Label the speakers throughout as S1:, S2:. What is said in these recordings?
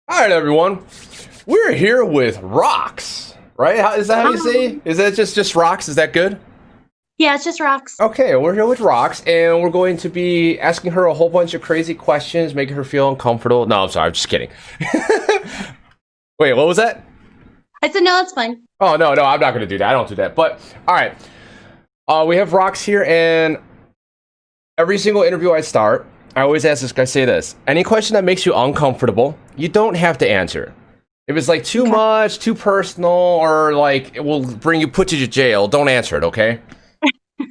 S1: All right, everyone. We're here with Rox, right? Is that how you say? Is that just Rox? Is that good?
S2: Yeah, it's just rocks.
S1: Okay, we're here with Rox, and we're going to be asking her a whole bunch of crazy questions, making her feel uncomfortable. No, I'm sorry. I'm just kidding. Wait, what was that?
S2: I said, no, that's fine.
S1: Oh, no, I'm not going to do that. I don't do that. But, all right. We have Rox here, and every single interview I start, I always ask this guy, say this. Any question that makes you uncomfortable, you don't have to answer. If it's like too much, too personal, or like it will put you to jail, don't answer it, okay?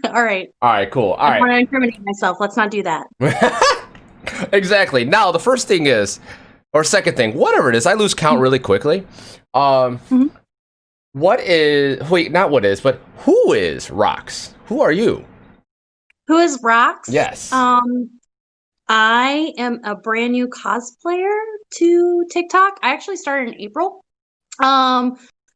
S2: All right.
S1: All right, cool. All
S2: I
S1: right.
S2: want to incriminate myself. Let's not do that.
S1: Exactly. Now, the first thing is, or second thing, whatever it is, I lose count really quickly. What is, wait, not what is, but who is Rox? Who are you?
S2: Who is Rocks?
S1: Yes.
S2: I am a brand new cosplayer to TikTok. I actually started in April.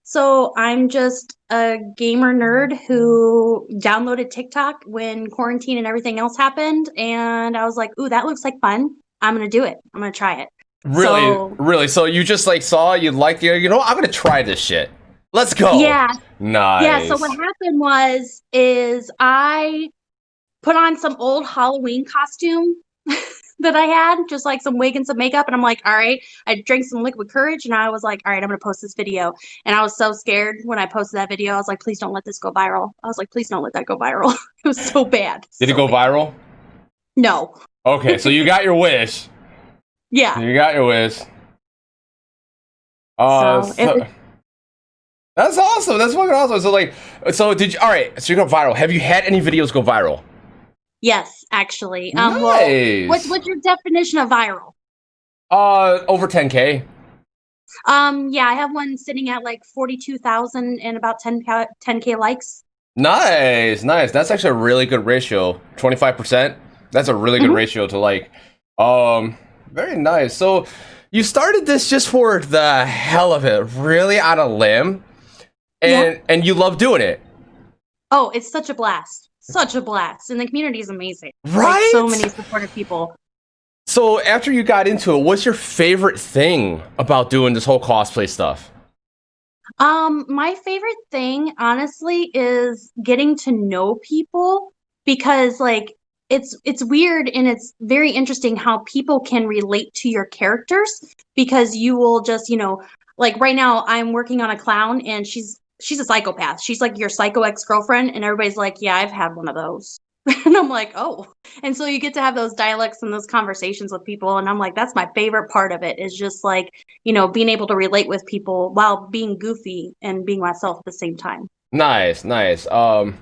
S2: So I'm just a gamer nerd who downloaded TikTok when quarantine and everything else happened. And I was like, ooh, that looks like fun. I'm going to do it. I'm going to try it.
S1: Really? So you just like saw, you liked it, I'm going to try this shit. Let's go.
S2: Yeah.
S1: Nice.
S2: Yeah. So what happened is I put on some old Halloween costume that I had, just like some wig and some makeup. And I'm like, all right, I drank some liquid courage and I was like, all right, I'm going to post this video. And I was so scared when I posted that video. I was like, please don't let this go viral. I was like, please don't let that go viral. It was so bad.
S1: Did it go viral?
S2: No.
S1: Okay, so you got your wish.
S2: Yeah.
S1: You got your wish. That's awesome. That's fucking awesome. So did you, all right, so you go viral. Have you had any videos go viral?
S2: Yes, actually.
S1: Nice.
S2: Well, what's your definition of viral?
S1: Over 10K.
S2: Yeah, I have one sitting at like 42,000 and about 10K likes.
S1: Nice. That's actually a really good ratio. 25%. That's a really good ratio to like. Very nice. So you started this just for the hell of it, really on a limb, and you love doing it.
S2: Oh, it's such a blast. Such a blast. And the community is amazing.
S1: Right?
S2: Like, so many supportive people.
S1: So after you got into it, what's your favorite thing about doing this whole cosplay stuff?
S2: My favorite thing, honestly, is getting to know people because like it's weird and it's very interesting how people can relate to your characters because you will just, like right now I'm working on a clown and she's a psychopath. She's like your psycho ex-girlfriend and everybody's like, yeah, I've had one of those. And I'm like, oh. And so you get to have those dialects and those conversations with people. And I'm like, that's my favorite part of it is just like, being able to relate with people while being goofy and being myself at the same time.
S1: Nice. Blood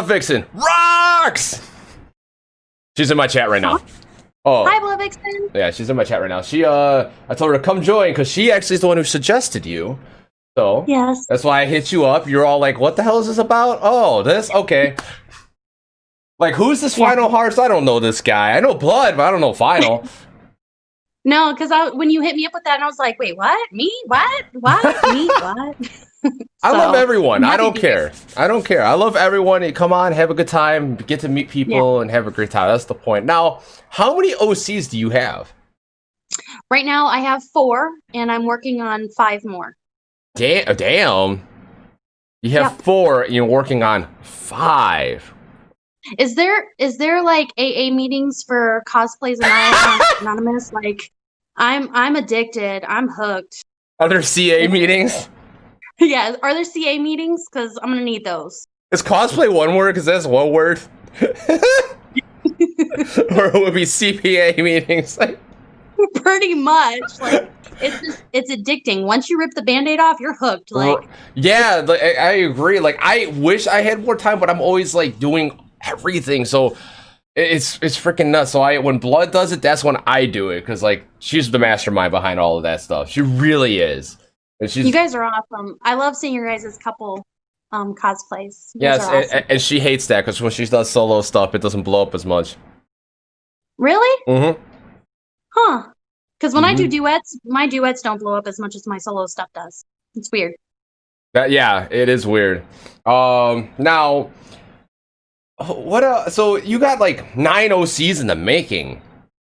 S1: Vixen, Rox! She's in my chat right now. Oh.
S2: Hi, Blood Vixen.
S1: Yeah, she's in my chat right now. I told her to come join because she actually is the one who suggested you. So
S2: yes,
S1: that's why I hit you up. You're all like, what the hell is this about? Oh, this? Okay. Like, who's this FinalHarps? I don't know this guy. I know Blood, but I don't know Final.
S2: No, because when you hit me up with that, and I was like, wait, what? Me? What? What? Me? What?
S1: I love everyone. I don't care. I love everyone. You come on, have a good time, get to meet people, and have a great time. That's the point. Now, how many OCs do you have?
S2: Right now, I have 4, and I'm working on 5 more.
S1: Damn. You have 4, and you're working on 5.
S2: Is there like AA meetings for cosplays anonymous? Like, I'm addicted. I'm hooked.
S1: Are there CA meetings?
S2: Yeah, are there CA meetings? Because I'm gonna need those.
S1: Is cosplay one word? Because that's one word. Or it would be CPA meetings.
S2: Pretty much. Like, it's addicting. Once you rip the Band-Aid off, you're hooked. Like,
S1: yeah, I agree. Like, I wish I had more time, but I'm always like doing everything. So it's freaking nuts. So when Blood does it, that's when I do it because like she's the mastermind behind all of that stuff. She really is. And you
S2: guys are awesome. I love seeing your guys' couple cosplays.
S1: Yes,
S2: awesome.
S1: and she hates that because when she does solo stuff, it doesn't blow up as much.
S2: Really?
S1: Mm-hmm.
S2: Huh. Because when I do duets, my duets don't blow up as much as my solo stuff does. It's weird.
S1: Yeah, it is weird. Now, what? So you got like 9 OCs in the making,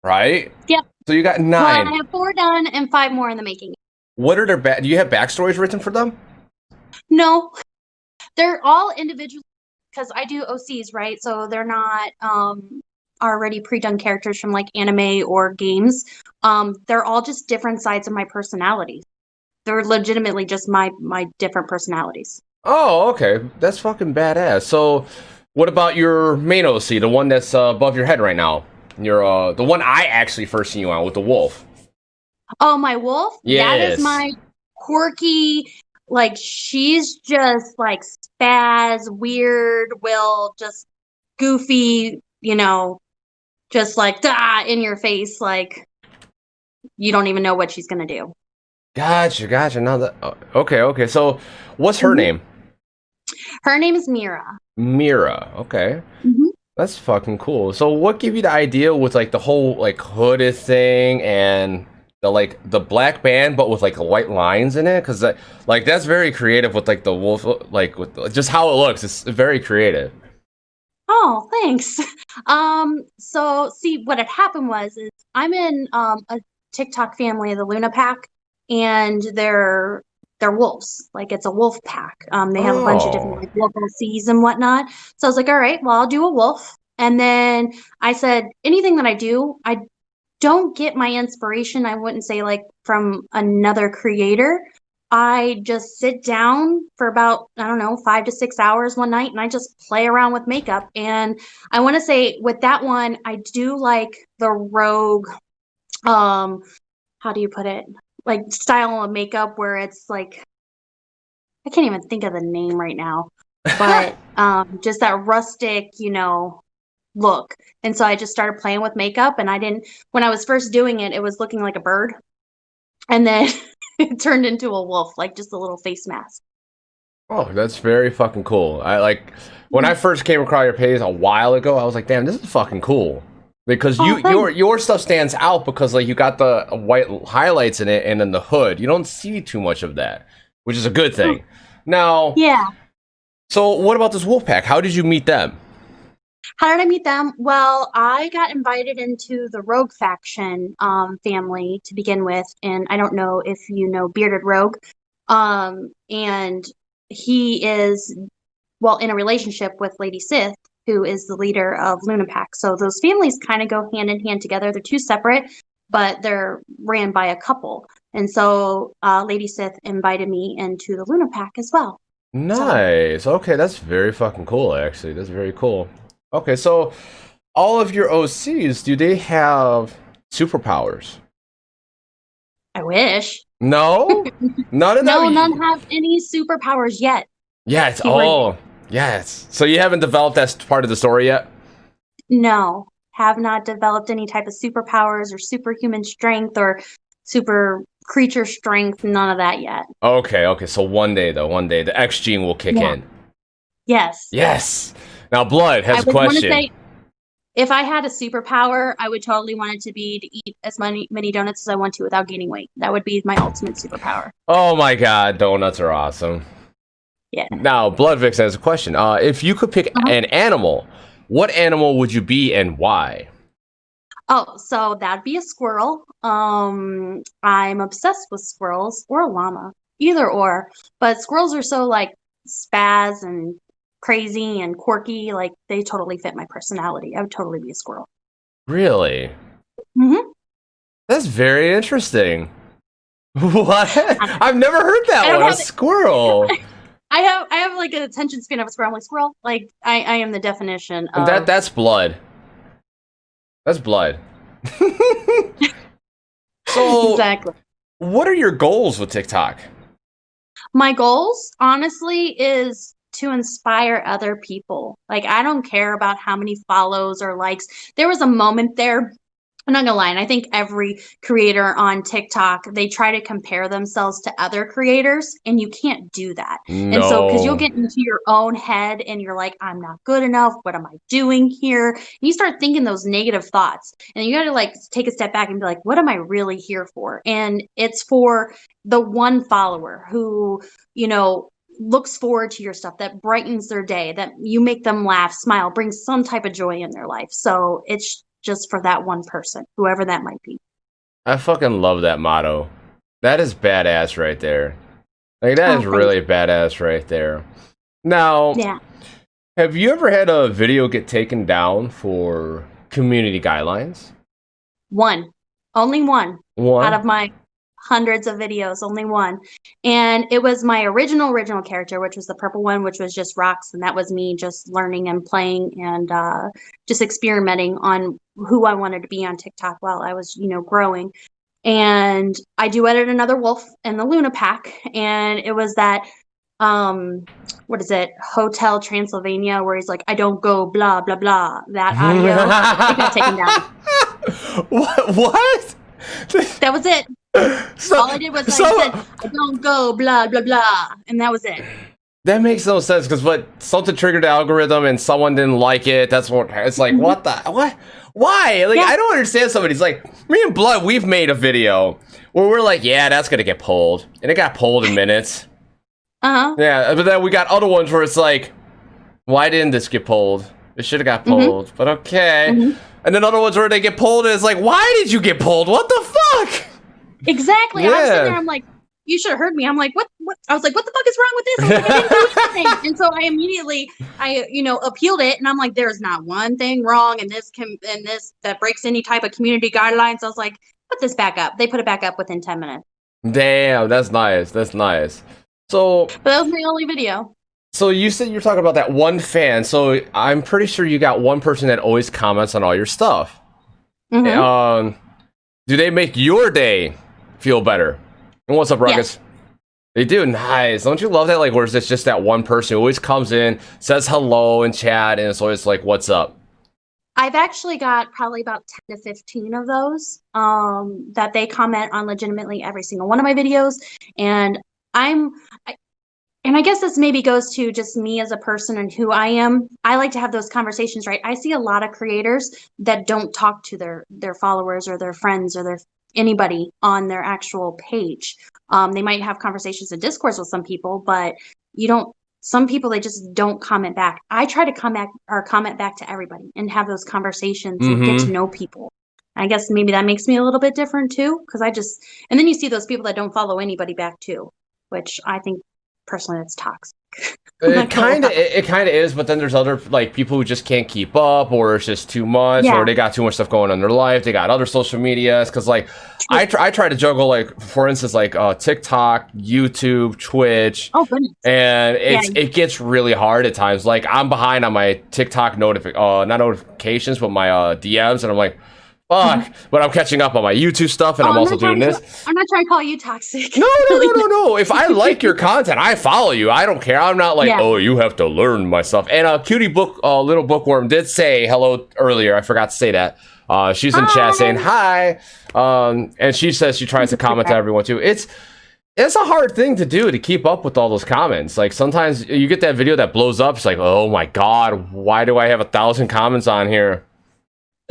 S1: right?
S2: Yep.
S1: So you got
S2: Well, I
S1: 9.
S2: have 4 done and 5 more in the making.
S1: What are their do you have backstories written for them?
S2: No, they're all individual because I do OCs, right? So they're not already pre-done characters from like anime or games. They're all just different sides of my personality. They're legitimately just my different personalities.
S1: Oh, okay. That's fucking badass. So, what about your main OC, the one that's above your head right now? Your the one I actually first seen you on with the wolf.
S2: Oh, my wolf? That is
S1: Yes.
S2: my quirky, like she's just like spaz, weird, will just goofy, just like in your face, like you don't even know what she's gonna do.
S1: Gotcha. Now that okay. So, what's her
S2: Mhm.
S1: name?
S2: Her name is Mira.
S1: Mira. Okay.
S2: Mhm.
S1: That's fucking cool. So what gave you the idea with like the whole like hooded thing and the black band but with like white lines in it? Because like that's very creative with like the wolf like with just how it looks. It's very creative.
S2: Oh, thanks. So see what had happened is I'm in a TikTok family, the Luna Pack, and they're wolves. Like it's a wolf pack. They have a bunch of different
S1: Oh.
S2: like local seas and whatnot. So I was like, all right, well, I'll do a wolf. And then I said, anything that I don't get my inspiration, I wouldn't say like from another creator. I just sit down for about, I don't know, 5 to 6 hours one night and I just play around with makeup. And I want to say with that one, I do like the rogue, um, how do you put it? Like style of makeup where it's like, I can't even think of the name right now, but just that rustic, look. And so I just started playing with makeup and when I was first doing it, it was looking like a bird. And then it turned into a wolf, like just a little face mask.
S1: Oh, that's very fucking cool. I like when I first came across your page a while ago, I was like, damn, this is fucking cool. Because
S2: Oh, thanks.
S1: your stuff stands out because like you got the white highlights in it and then the hood. You don't see too much of that, which is a good
S2: Oh,
S1: thing. Now,
S2: yeah.
S1: so what about this wolf pack? How did you meet them?
S2: How did I meet them? Well, I got invited into the Rogue faction family to begin with, and I don't know if you know Bearded Rogue. And he is in a relationship with Lady Sith, who is the leader of Luna Pack. So those families kind of go hand in hand together. They're two separate, but they're ran by a couple. And so Lady Sith invited me into the Luna Pack as well. So
S1: Nice. Okay, that's very fucking cool, actually. That's very cool. Okay, so all of your OCs, do they have superpowers?
S2: I wish.
S1: No? None of
S2: No,
S1: them?
S2: none have any superpowers yet.
S1: Yes.
S2: Keyword yet.
S1: Oh, yes. So you haven't developed that part of the story yet?
S2: No, have not developed any type of superpowers or superhuman strength or super creature strength. None of that yet.
S1: Okay. So one day, though, one day, the X gene will kick
S2: Yeah.
S1: in.
S2: Yes.
S1: Yes. Now, Blood
S2: I
S1: has a
S2: would want to
S1: question.
S2: say if I had a superpower, I would totally want it to be to eat as many donuts as I want to without gaining weight. That would be my ultimate superpower.
S1: Oh my god, donuts are awesome.
S2: Yeah.
S1: Now, Bloodvix has a question. If you could pick
S2: Uh-huh.
S1: an animal, what animal would you be and why?
S2: Oh, so that'd be a squirrel. I'm obsessed with squirrels or a llama, either or. But squirrels are so like spaz and crazy and quirky. Like they totally fit my personality. I would totally be a squirrel.
S1: Really?
S2: Hmm.
S1: That's very interesting. What?
S2: I
S1: I've never heard that
S2: don't
S1: one. A
S2: have
S1: squirrel.
S2: I have like an attention span of a squirrel. I'm like squirrel. Like I am the definition of
S1: That's blood. That's blood. So,
S2: exactly.
S1: what are your goals with TikTok?
S2: My goals, honestly, is to inspire other people. Like, I don't care about how many follows or likes. There was a moment there, I'm not gonna lie, and I think every creator on TikTok, they try to compare themselves to other creators, and you can't do that. And so, because you'll
S1: No.
S2: get into your own head and you're like, I'm not good enough. What am I doing here? And you start thinking those negative thoughts. And you gotta like take a step back and be like, what am I really here for? And it's for the one follower who, looks forward to your stuff, that brightens their day, that you make them laugh, smile, brings some type of joy in their life. So it's just for that one person, whoever that might be.
S1: I fucking love that motto. That is badass right there. Like that
S2: Oh,
S1: is
S2: thanks.
S1: really badass right there. Now,
S2: Yeah.
S1: have you ever had a video get taken down for community guidelines?
S2: One. Only one out
S1: One.
S2: of my hundreds of videos, only one. And it was my original character, which was the purple one, which was just Rox, and that was me just learning and playing and just experimenting on who I wanted to be on TikTok while I was, growing. And I duetted another wolf in the Luna pack, and it was that what is it, Hotel Transylvania, where he's like, I don't go blah blah blah, that audio. It got taken down.
S1: What?
S2: That was it. All I did was I said, I don't go blah blah blah, and that was it.
S1: That makes no sense because something triggered the algorithm and someone didn't like it. That's what it's like. What the what? Why? Like,
S2: Yeah.
S1: I don't understand. Somebody's like, me and Blood, we've made a video where we're like, yeah, that's gonna get pulled, and it got pulled in minutes. Yeah, but then we got other ones where it's like, why didn't this get pulled? It should have got pulled, but okay. And then other ones where they get pulled, and it's like, why did you get pulled? What the fuck?
S2: Exactly.
S1: Yeah.
S2: I was sitting there, I'm like, you should have heard me. I'm like, what? I was like, what the fuck is wrong with this? I was like, I didn't do anything. And so I immediately, appealed it, and I'm like, there's not one thing wrong, and this that breaks any type of community guidelines. I was like, put this back up. They put it back up within 10 minutes.
S1: Damn, that's nice. That's nice. So,
S2: but that was my only video.
S1: So you said you're talking about that one fan. So I'm pretty sure you got one person that always comments on all your stuff. Do they make your day feel better? And what's up, Ruckus?
S2: Yeah.
S1: They do. Nice. Don't you love that? Like, where it's just that one person who always comes in, says hello in chat, and it's always like, "What's up?"
S2: I've actually got probably about 10 to 15 of those that they comment on legitimately every single one of my videos, and I guess this maybe goes to just me as a person and who I am. I like to have those conversations, right? I see a lot of creators that don't talk to their followers or their friends or anybody on their actual page. They might have conversations in Discourse with some people, but some people, they just don't comment back. I try to comment back to everybody and have those conversations and get to know people. I guess maybe that makes me a little bit different too, because and then you see those people that don't follow anybody back too, which I think personally that's toxic.
S1: It kind of is, but then there's other like people who just can't keep up, or it's just too much, or they got too much stuff going on in their life. They got other social medias because like I try to juggle, like for instance, like TikTok, YouTube, Twitch.
S2: Oh goodness.
S1: And it gets really hard at times. Like I'm behind on my TikTok not notifications, but my DMs, and I'm like, fuck. But I'm catching up on my YouTube stuff, and I'm also doing this.
S2: I'm not trying to call you toxic.
S1: No. If I like your content, I follow you. I don't care. I'm not like, oh, you have to learn my stuff. And Cutie Book, Little Bookworm did say hello earlier. I forgot to say that. She's in chat saying hi. And she says she tries to comment to everyone too. It's a hard thing to do, to keep up with all those comments. Like sometimes you get that video that blows up. It's like, oh my God, why do I have 1,000 comments on here?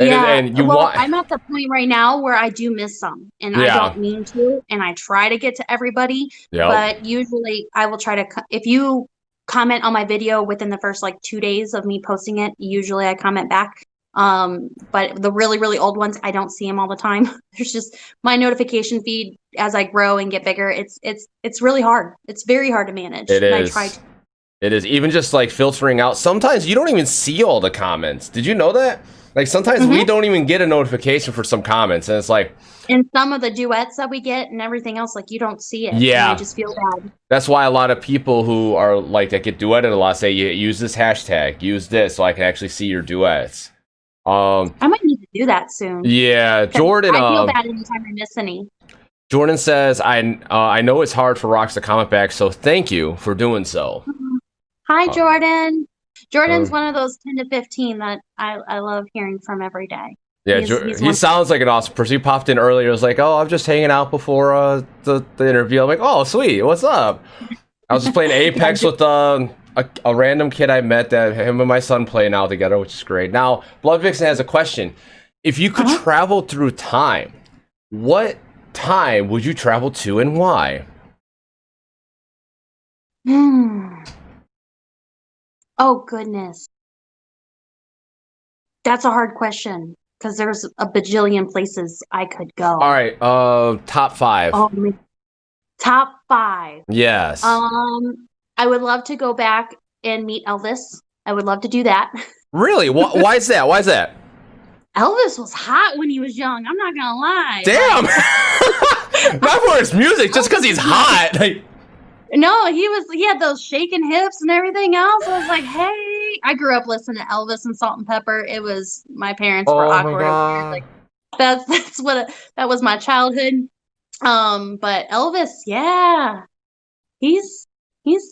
S1: And
S2: I'm at the point right now where I do miss some, and I don't mean to, and I try to get to everybody, but usually I will try to, if you comment on my video within the first like 2 days of me posting it, usually I comment back. But the really, really old ones, I don't see them all the time. There's just my notification feed as I grow and get bigger. It's really hard. It's very hard to manage.
S1: It is. It is. Even just like filtering out. Sometimes you don't even see all the comments. Did you know that? Like sometimes we don't even get a notification for some comments, and it's like,
S2: and some of the duets that we get and everything else, like you don't see it.
S1: Yeah,
S2: and I just feel bad.
S1: That's why a lot of people who are like that get duetted a lot say, use this hashtag, use this, so I can actually see your duets.
S2: I might need to do that soon.
S1: Yeah, Jordan.
S2: I feel bad anytime I miss any.
S1: Jordan says, I know it's hard for Rox to comment back, so thank you for doing so.
S2: Hi, Jordan. Jordan's one of those 10 to 15 that I love hearing from every day.
S1: Yeah, he sounds like an awesome person. He popped in earlier. He was like, oh, I'm just hanging out before the interview. I'm like, oh, sweet. What's up? I was just playing Apex with a random kid I met that him and my son play now together, which is great. Now, Blood Vixen has a question. If you could travel through time, what time would you travel to and why?
S2: Oh, goodness. That's a hard question. because there's a bajillion places I could go.
S1: All right, top 5.
S2: Oh, man. Top 5.
S1: Yes.
S2: I would love to go back and meet Elvis. I would love to do that.
S1: Really? Why is that? Why is that?
S2: Elvis was hot when he was young. I'm not gonna lie.
S1: Damn. Not for his music, just because he's hot. Like,
S2: no, he had those shaking hips and everything else. I was like, hey, I grew up listening to Elvis and Salt and Pepper. It was my parents were awkward.
S1: God.
S2: Like that's what that was my childhood. But Elvis, yeah, he's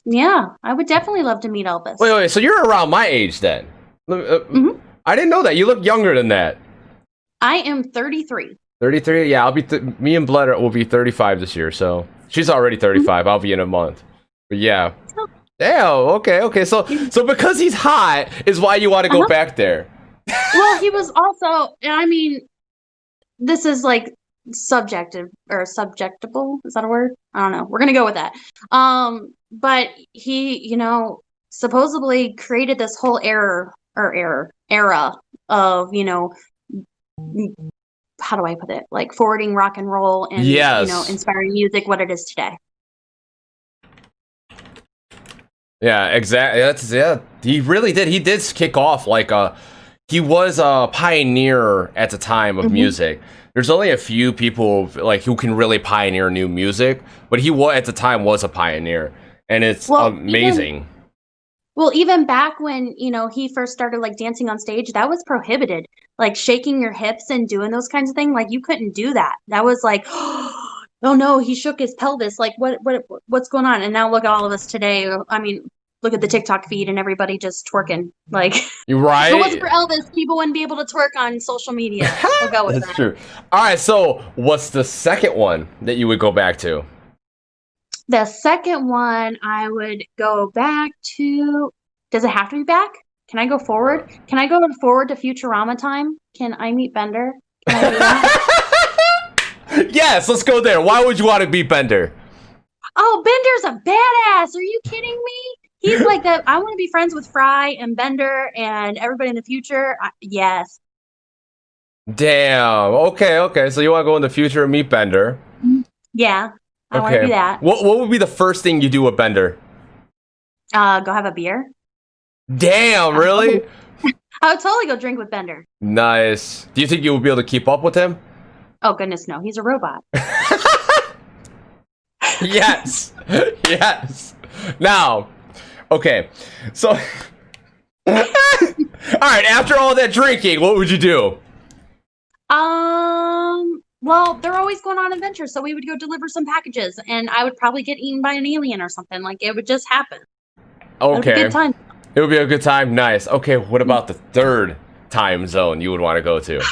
S2: yeah. I would definitely love to meet Elvis.
S1: Wait. So you're around my age then?
S2: Mm-hmm.
S1: I didn't know that. You look younger than that.
S2: I am 33.
S1: 33? Yeah, I'll be. Me and Bled will be 35 this year. So she's already 35. Mm-hmm. I'll be in a month. But yeah. Damn. Okay. So because he's hot is why you want to go back there.
S2: Well, he was also. I mean, this is like subjective or subjectable. Is that a word? I don't know. We're gonna go with that. But he, supposedly created this whole era of, how do I put it? Like forwarding rock and roll and inspiring music what it is today.
S1: Yeah, exactly. He really did. He did kick off like he was a pioneer at the time of music. There's only a few people like who can really pioneer new music, but he was at the time was a pioneer, and it's amazing.
S2: Even back when, he first started like dancing on stage, that was prohibited. Like shaking your hips and doing those kinds of things, like you couldn't do that. That was like, oh no, he shook his pelvis. Like what's going on? And now look at all of us today. I mean, look at the TikTok feed and everybody just twerking. Like,
S1: you're right.
S2: If it wasn't for Elvis, people wouldn't be able to twerk on social media. We'll go with that.
S1: That's true. All right, so what's the second one that you would go back to?
S2: The second one I would go back to. Does it have to be back? Can I go forward? Can I go forward to Futurama time? Can I meet Bender? Can I do that?
S1: Yes, let's go there. Why would you want to beat Bender?
S2: Oh, Bender's a badass. Are you kidding me? He's like that. I want to be friends with Fry and Bender and everybody in the future. Yes.
S1: Damn. Okay. So you want to go in the future and meet Bender?
S2: Yeah, I want to do that.
S1: What would be the first thing you do with Bender?
S2: Go have a beer.
S1: Damn, really?
S2: I would totally go drink with Bender.
S1: Nice. Do you think you will be able to keep up with him?
S2: Oh, goodness, no. He's a robot.
S1: Yes. Now, okay. So, all right, after all that drinking, what would you do?
S2: Well, they're always going on adventures, so we would go deliver some packages, and I would probably get eaten by an alien or something. Like, it would just happen.
S1: Okay.
S2: It would be a good time.
S1: It would be a good time. Nice. Okay, what about the third time zone you would want to go to?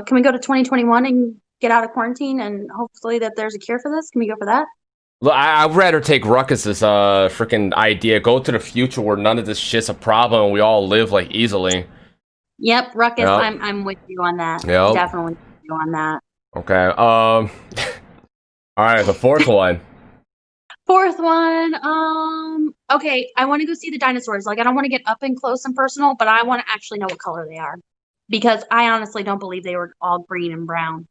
S2: Can we go to 2021 and get out of quarantine and hopefully that there's a cure for this? Can we go for that?
S1: Look, I'd rather take Ruckus's freaking idea. Go to the future where none of this shit's a problem and we all live like easily.
S2: Yep, Ruckus, yep. I'm with you on that.
S1: Yep.
S2: Definitely with you on that.
S1: Okay. All right, the fourth one.
S2: Fourth one, okay, I want to go see the dinosaurs. Like, I don't want to get up and close and personal, but I want to actually know what color they are. Because I honestly don't believe they were all green and brown.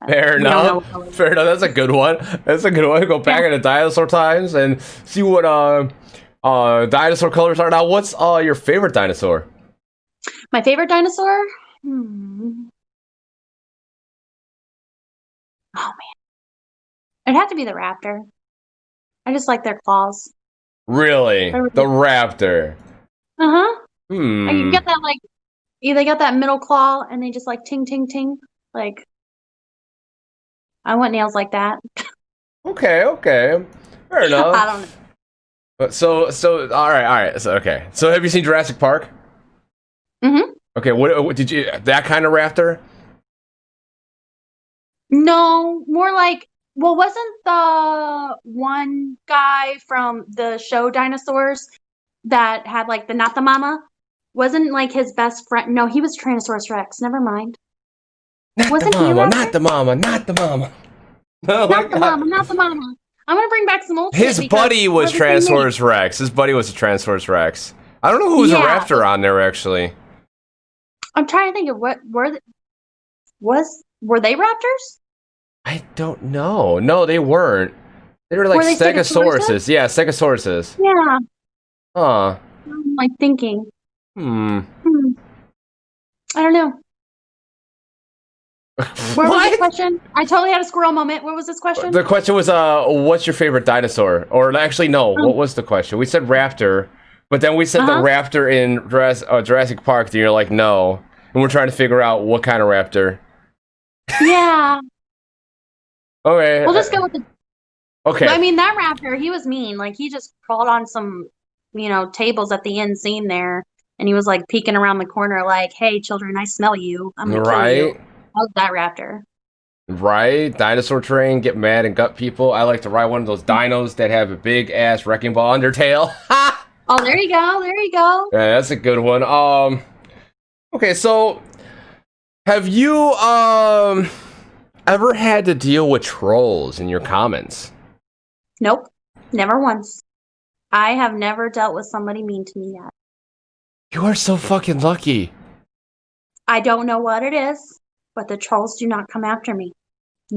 S1: Fair enough. That's a good one. Go back into dinosaur times and see what dinosaur colors are. Now, what's your favorite dinosaur?
S2: My favorite dinosaur? Oh, man. It'd have to be the raptor. I just like their claws.
S1: Really? The raptor?
S2: Uh-huh. You get that, like, they got that middle claw, and they just, like, ting, ting, ting. Like, I want nails like that. Okay.
S1: Fair enough.
S2: I don't know.
S1: But so, all right. So, okay. So, have you seen Jurassic Park?
S2: Mm-hmm.
S1: Okay, what did you, that kind of raptor?
S2: No, more like, well, wasn't the one guy from the show Dinosaurs that had like the not the mama? Wasn't like his best friend? No, he was Tyrannosaurus Rex. Never mind.
S1: Not the mama. Not the mama. Oh
S2: not the mama. I'm gonna bring back some old.
S1: His buddy was Tyrannosaurus Rex. His buddy was a Tyrannosaurus Rex. I don't know who was a raptor on there actually.
S2: I'm trying to think of what were they raptors?
S1: I don't know. No, they weren't. They were like
S2: Were they
S1: stegosauruses. Yeah, stegosauruses.
S2: Yeah,
S1: Huh.
S2: I'm like thinking.
S1: Hmm.
S2: Hmm, I don't know. What was the question? I totally had a squirrel moment. What was this question?
S1: The question was, what's your favorite dinosaur? Or actually, no. What was the question? We said raptor, but then we said the raptor in Jurassic Park. And you're like, no, and we're trying to figure out what kind of raptor.
S2: Yeah.
S1: Okay.
S2: We'll just go with the.
S1: Okay.
S2: I mean, that raptor, he was mean. Like, he just crawled on some, tables at the end scene there, and he was like peeking around the corner, like, "Hey, children, I smell you. I'm gonna kill you." How's that raptor?
S1: Right? Dinosaur train, get mad and gut people. I like to ride one of those dinos that have a big ass wrecking ball under tail. Ha!
S2: Oh, there you go. There you go.
S1: Yeah, that's a good one. Okay, so have you ever had to deal with trolls in your comments?
S2: Nope. Never once. I have never dealt with somebody mean to me yet.
S1: You are so fucking lucky.
S2: I don't know what it is, but the trolls do not come after me.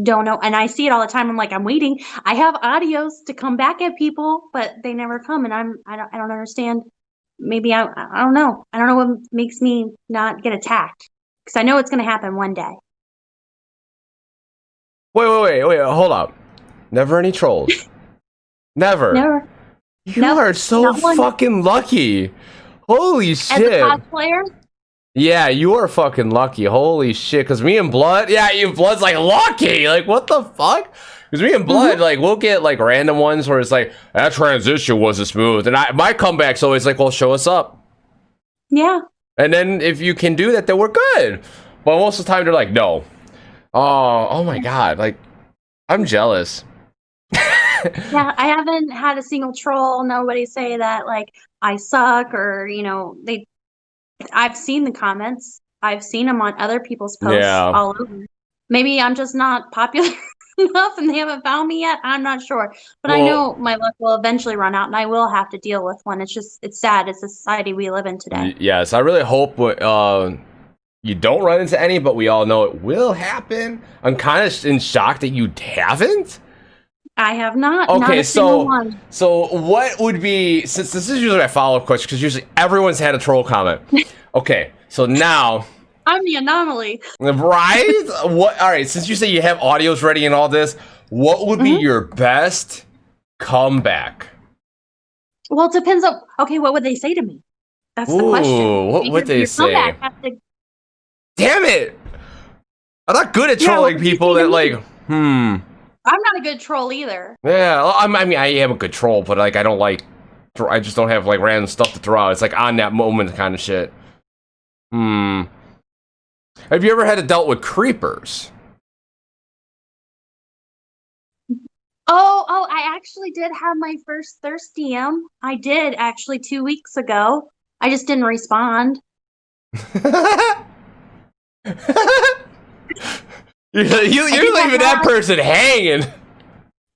S2: Don't know. And I see it all the time. I'm like, I'm waiting. I have audios to come back at people, but they never come. And I don't understand. Maybe I don't know. I don't know what makes me not get attacked. Because I know it's going to happen one day.
S1: Wait, hold up. Never any trolls. Never.
S2: Never.
S1: You are so fucking lucky. Holy shit.
S2: As a cosplayer?
S1: Yeah, you are fucking lucky. Holy shit. Because me and Blood, Blood's like lucky. Like, what the fuck? Because me and Blood, like, we'll get like random ones where it's like, that transition wasn't smooth. And my comeback's always like, well, show us up.
S2: Yeah.
S1: And then if you can do that, then we're good. But most of the time, they're like, no. Oh my God. Like, I'm jealous.
S2: Yeah, I haven't had a single troll, nobody say that, like, I suck or, I've seen the comments. I've seen them on other people's posts all over. Maybe I'm just not popular enough and they haven't found me yet. I'm not sure. But I know my luck will eventually run out and I will have to deal with one. It's sad. It's the society we live in today.
S1: Yes, I really hope you don't run into any, but we all know it will happen. I'm kind of in shock that you haven't.
S2: I have not.
S1: Okay,
S2: not a single one.
S1: So what would be, since this is usually my follow-up question, because usually everyone's had a troll comment. Okay, so now
S2: I'm the anomaly.
S1: Right? All right, since you say you have audios ready and all this, what would be your best comeback?
S2: Well, it depends on, okay, what would they say to me? That's the question.
S1: What would they say? Damn it! I'm not good at trolling people that like,
S2: I'm not a good troll either.
S1: Yeah, I mean, I am a good troll, but like, I just don't have like random stuff to throw out. It's like on that moment kind of shit. Have you ever had to dealt with creepers?
S2: Oh, I actually did have my first thirst DM. I did actually 2 weeks ago. I just didn't respond.
S1: You're leaving that person hanging.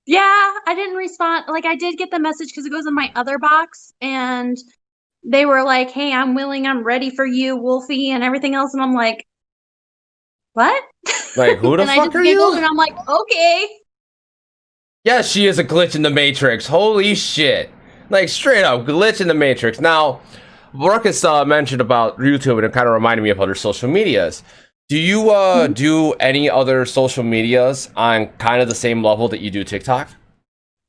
S2: Yeah, I didn't respond. Like, I did get the message because it goes in my other box, and they were like, "Hey, I'm willing, I'm ready for you, Wolfie," and everything else. And I'm like, "What?"
S1: Like, who the fuck are you?
S2: And I'm like, "Okay."
S1: Yeah, she is a glitch in the Matrix. Holy shit! Like, straight up glitch in the Matrix. Now, Ruckus mentioned about YouTube, and it kind of reminded me of other social medias. Do you do any other social medias on kind of the same level that you do TikTok?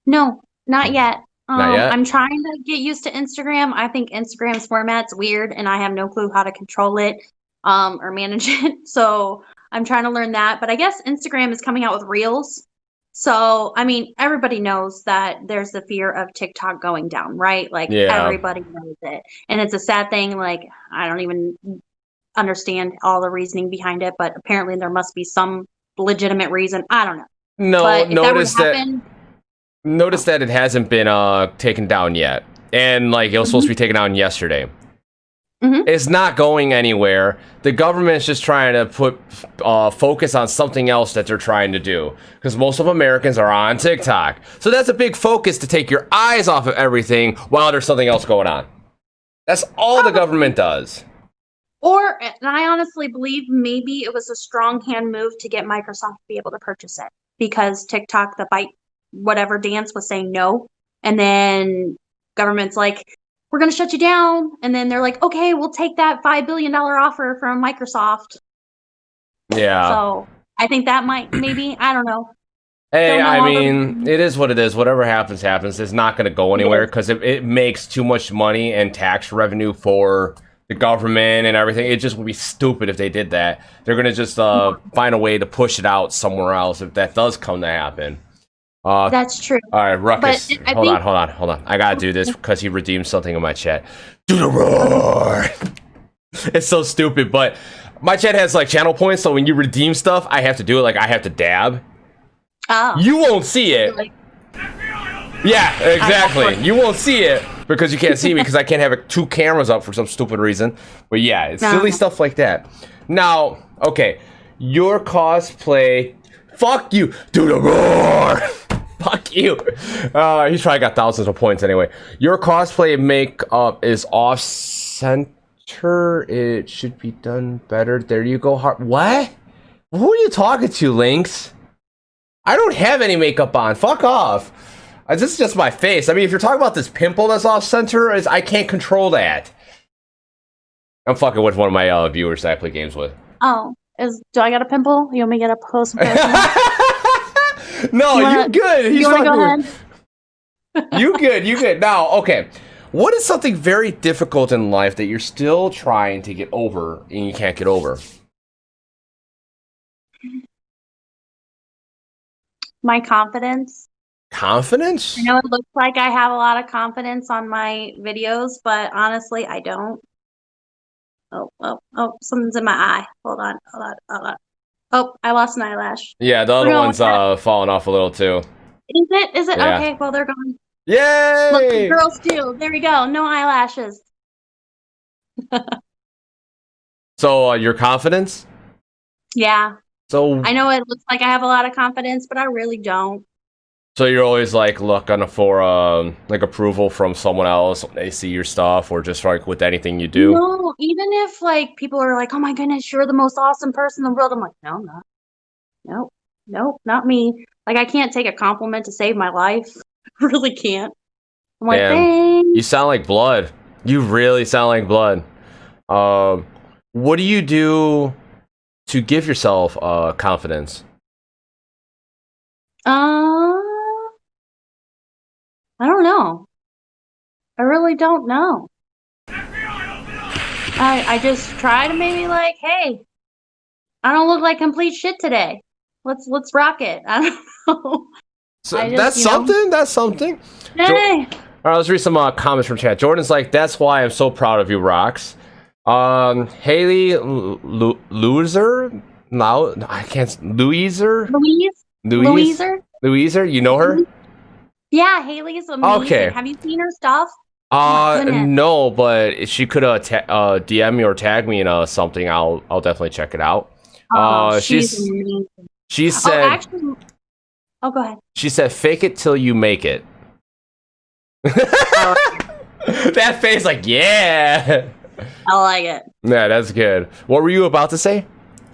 S2: No, not yet.
S1: Not yet?
S2: I'm trying to get used to Instagram. I think Instagram's format's weird and I have no clue how to control it or manage it. So I'm trying to learn that. But I guess Instagram is coming out with Reels. So, I mean, everybody knows that there's the fear of TikTok going down, right? Like, everybody knows it. And it's a sad thing. Like, I don't even understand all the reasoning behind it, but apparently there must be some legitimate reason. I don't know.
S1: No, but notice that it hasn't been taken down yet, and like it was supposed to be taken down yesterday. It's not going anywhere. The government's just trying to put focus on something else that they're trying to do, because most of Americans are on TikTok, so that's a big focus to take your eyes off of everything while there's something else going on. That's all the government does.
S2: Or, and I honestly believe maybe it was a strong hand move to get Microsoft to be able to purchase it because TikTok, the bite, whatever dance was saying no. And then government's like, we're going to shut you down. And then they're like, okay, we'll take that $5 billion offer from Microsoft.
S1: Yeah.
S2: So I think that might, maybe, I don't know.
S1: Hey, I mean, it is what it is. Whatever happens, happens. It's not going to go anywhere because it makes too much money and tax revenue for the government and everything. It just would be stupid if they did that. They're going to just find a way to push it out somewhere else if that does come to happen.
S2: That's true.
S1: All right, Ruckus. Hold on. I got to do this because he redeemed something in my chat. Do the roar. It's so stupid, but my chat has like channel points, so when you redeem stuff, I have to do it. Like I have to dab.
S2: Oh.
S1: You won't see it. Yeah, exactly. You won't see it because you can't see me because I can't have 2 cameras up for some stupid reason. But yeah, it's silly stuff like that. Now, okay, your cosplay. Fuck you. Do the roar. Fuck you. He's probably got thousands of points anyway. Your cosplay makeup is off center. It should be done better. There you go. What? Who are you talking to, Lynx? I don't have any makeup on. Fuck off. This is just my face. I mean, if you're talking about this pimple that's off center, I can't control that. I'm fucking with one of my viewers that I play games with.
S2: Oh, do I got a pimple? You want me to get a post?
S1: No, you're good. He's
S2: fucking go ahead?
S1: You good. Now, okay. What is something very difficult in life that you're still trying to get over and you can't get over?
S2: My confidence.
S1: Confidence?
S2: I know it looks like I have a lot of confidence on my videos, but honestly, I don't. Oh, something's in my eye. Hold on. Oh, I lost an eyelash.
S1: Yeah, the other one's falling off a little too.
S2: Is it?
S1: Yeah.
S2: Okay, well, they're gone.
S1: Yay!
S2: Look, the girls do. There we go. No eyelashes.
S1: So, your confidence?
S2: Yeah.
S1: So
S2: I know it looks like I have a lot of confidence, but I really don't.
S1: So you're always like looking for like approval from someone else when they see your stuff, or just like with anything you do?
S2: No, even if like people are like, "Oh my goodness, you're the most awesome person in the world," I'm like, "No, I'm not. Nope, not me." Like I can't take a compliment to save my life. Really can't. I'm like, thanks.
S1: You sound like blood. You really sound like blood. What do you do to give yourself confidence?
S2: I don't know. I really don't know. I just try to maybe like, hey, I don't look like complete shit today. Let's rock it. I don't know.
S1: So that's something. That's something.
S2: Hey.
S1: All right, let's read some comments from chat. Jordan's like, "That's why I'm so proud of you, Rox." Haley Loser. Now I can't. Louiser. You know her?
S2: Yeah, Haley's amazing.
S1: Okay.
S2: Have you seen her stuff?
S1: No, but she could DM me or tag me in something. I'll definitely check it out.
S2: She's amazing.
S1: She said.
S2: Go ahead.
S1: She said, "Fake it till you make it." That face, like, yeah.
S2: I like it.
S1: Yeah, that's good. What were you about to say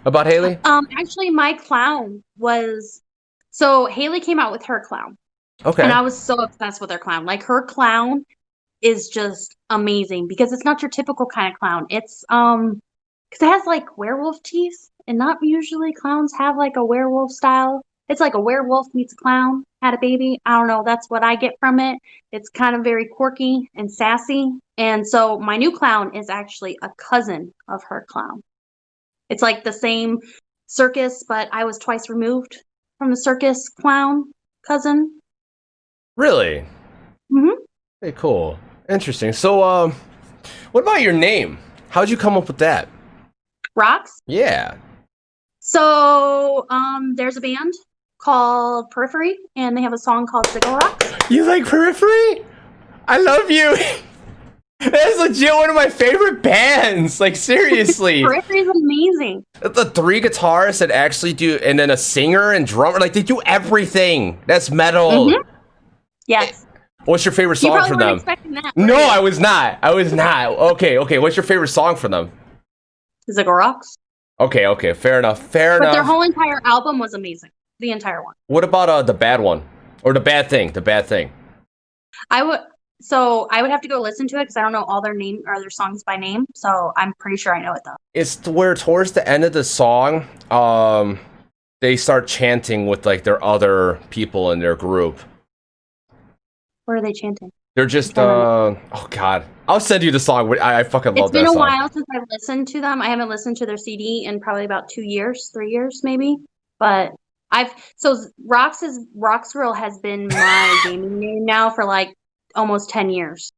S1: about Haley?
S2: Actually, my clown was. So Haley came out with her clown.
S1: Okay.
S2: And I was so obsessed with her clown. Like her clown is just amazing because it's not your typical kind of clown. It's because it has like werewolf teeth, and not usually clowns have like a werewolf style. It's like a werewolf meets a clown had a baby. I don't know. That's what I get from it. It's kind of very quirky and sassy. And so my new clown is actually a cousin of her clown. It's like the same circus, but I was twice removed from the circus clown cousin.
S1: Really?
S2: Mm-hmm.
S1: Hey, cool. Interesting. So, what about your name? How'd you come up with that?
S2: Rox?
S1: Yeah.
S2: So, there's a band called Periphery, and they have a song called XRoxGirlX.
S1: You like Periphery? I love you. That's legit one of my favorite bands. Like, seriously.
S2: Periphery's amazing.
S1: The 3 guitarists that actually do, and then a singer and drummer, like, they do everything. That's metal.
S2: Mm-hmm. Yes.
S1: What's your favorite song from them?
S2: Expecting that,
S1: no, I was not. Okay. What's your favorite song from them?
S2: Is it Rocks?
S1: Okay, fair enough.
S2: But their whole entire album was amazing. The entire one.
S1: What about the bad one? Or the bad thing?
S2: I would have to go listen to it because I don't know all their name or their songs by name. So I'm pretty sure I know it though.
S1: It's where towards the end of the song, they start chanting with like their other people in their group.
S2: What are they chanting?
S1: They're just oh god, I'll send you the song. I fucking love that song.
S2: It's been a while since I've listened to them. I haven't listened to their CD in probably about 2 years, 3 years maybe. But RoxGirl has been my gaming name now for like almost 10 years.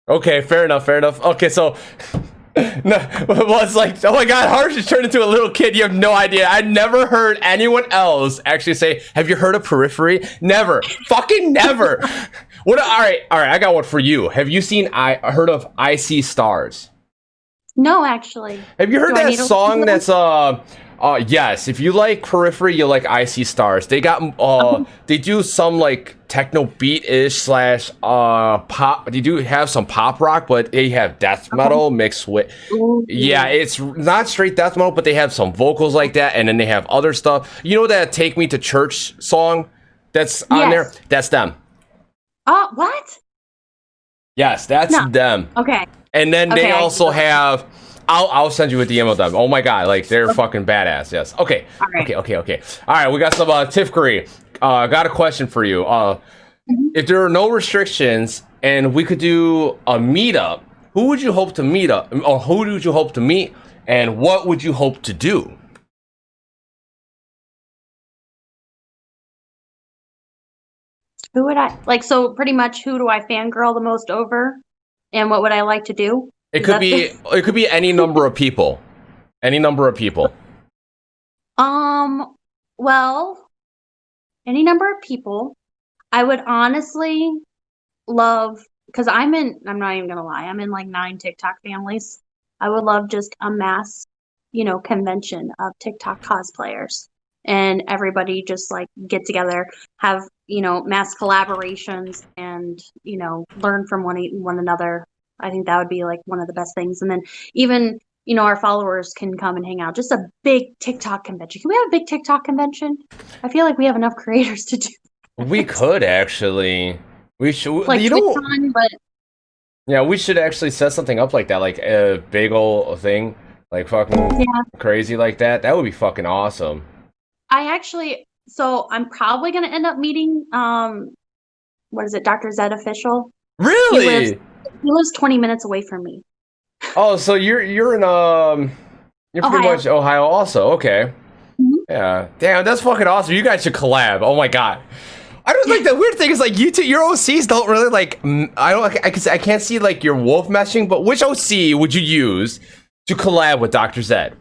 S1: Okay, fair enough. Okay, so no, well, it's like, oh my god, Harsh has turned into a little kid. You have no idea. I never heard anyone else actually say, have you heard of Periphery? Never. Fucking never. All right, I got one for you. Have you heard of I See Stars?
S2: No, actually.
S1: Have you heard that song that's yes, if you like Periphery, you like I See Stars. They got they do some like techno beat-ish slash pop. They do have some pop rock, but they have death metal mixed with yeah, it's not straight death metal, but they have some vocals like that, and then they have other stuff. You know that Take Me to Church song that's on there? That's them.
S2: Oh, what?
S1: Yes, that's them.
S2: Okay.
S1: And then they also have I'll send you a DM of them. Oh my god, like they're fucking badass. Yes. Okay. All right. Okay. All right, we got some Tifkery. Got a question for you. If there are no restrictions and we could do a meetup, who would you hope to meet up, or who would you hope to meet, and what would you hope to do?
S2: Who would I like? So pretty much, who do I fangirl the most over, and what would I like to do?
S1: It could be any number of people. Any number of people.
S2: Well, any number of people. I would honestly love, because I'm not even gonna lie, I'm in like 9 TikTok families. I would love just a mass, convention of TikTok cosplayers, and everybody just like get together, have, mass collaborations, and, learn from one another. I think that would be like one of the best things. And then even, our followers can come and hang out. Just a big TikTok convention. Can we have a big TikTok convention? I feel like we have enough creators to do that.
S1: We could actually. We should.
S2: Like, but
S1: yeah, we should actually set something up like that, like a big ol' thing, like fucking crazy like that. That would be fucking awesome.
S2: So I'm probably gonna end up meeting what is it, Dr. Zed Official?
S1: Really?
S2: He lives 20 minutes away from me.
S1: Oh, so you're in you're pretty much Ohio also. Okay.
S2: Mm-hmm.
S1: Yeah. Damn, that's fucking awesome. You guys should collab. Oh my god. I don't like the weird thing is like you two, your OCs don't really like. I can't see like your wolf meshing, but which OC would you use to collab with Dr. Zed?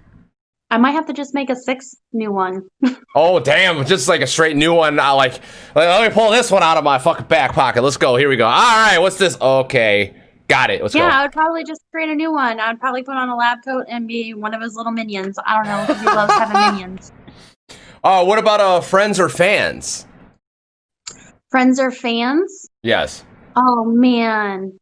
S2: I might have to just make a 6 new one.
S1: Oh damn! Just like a straight new one. Like, let me pull this one out of my fucking back pocket. Let's go. Here we go. All right. What's this? Okay, got it. Let's go.
S2: Yeah, I would probably just create a new one. I would probably put on a lab coat and be one of his little minions. I don't know, because he loves having minions.
S1: What about friends or fans?
S2: Friends or fans?
S1: Yes.
S2: Oh man.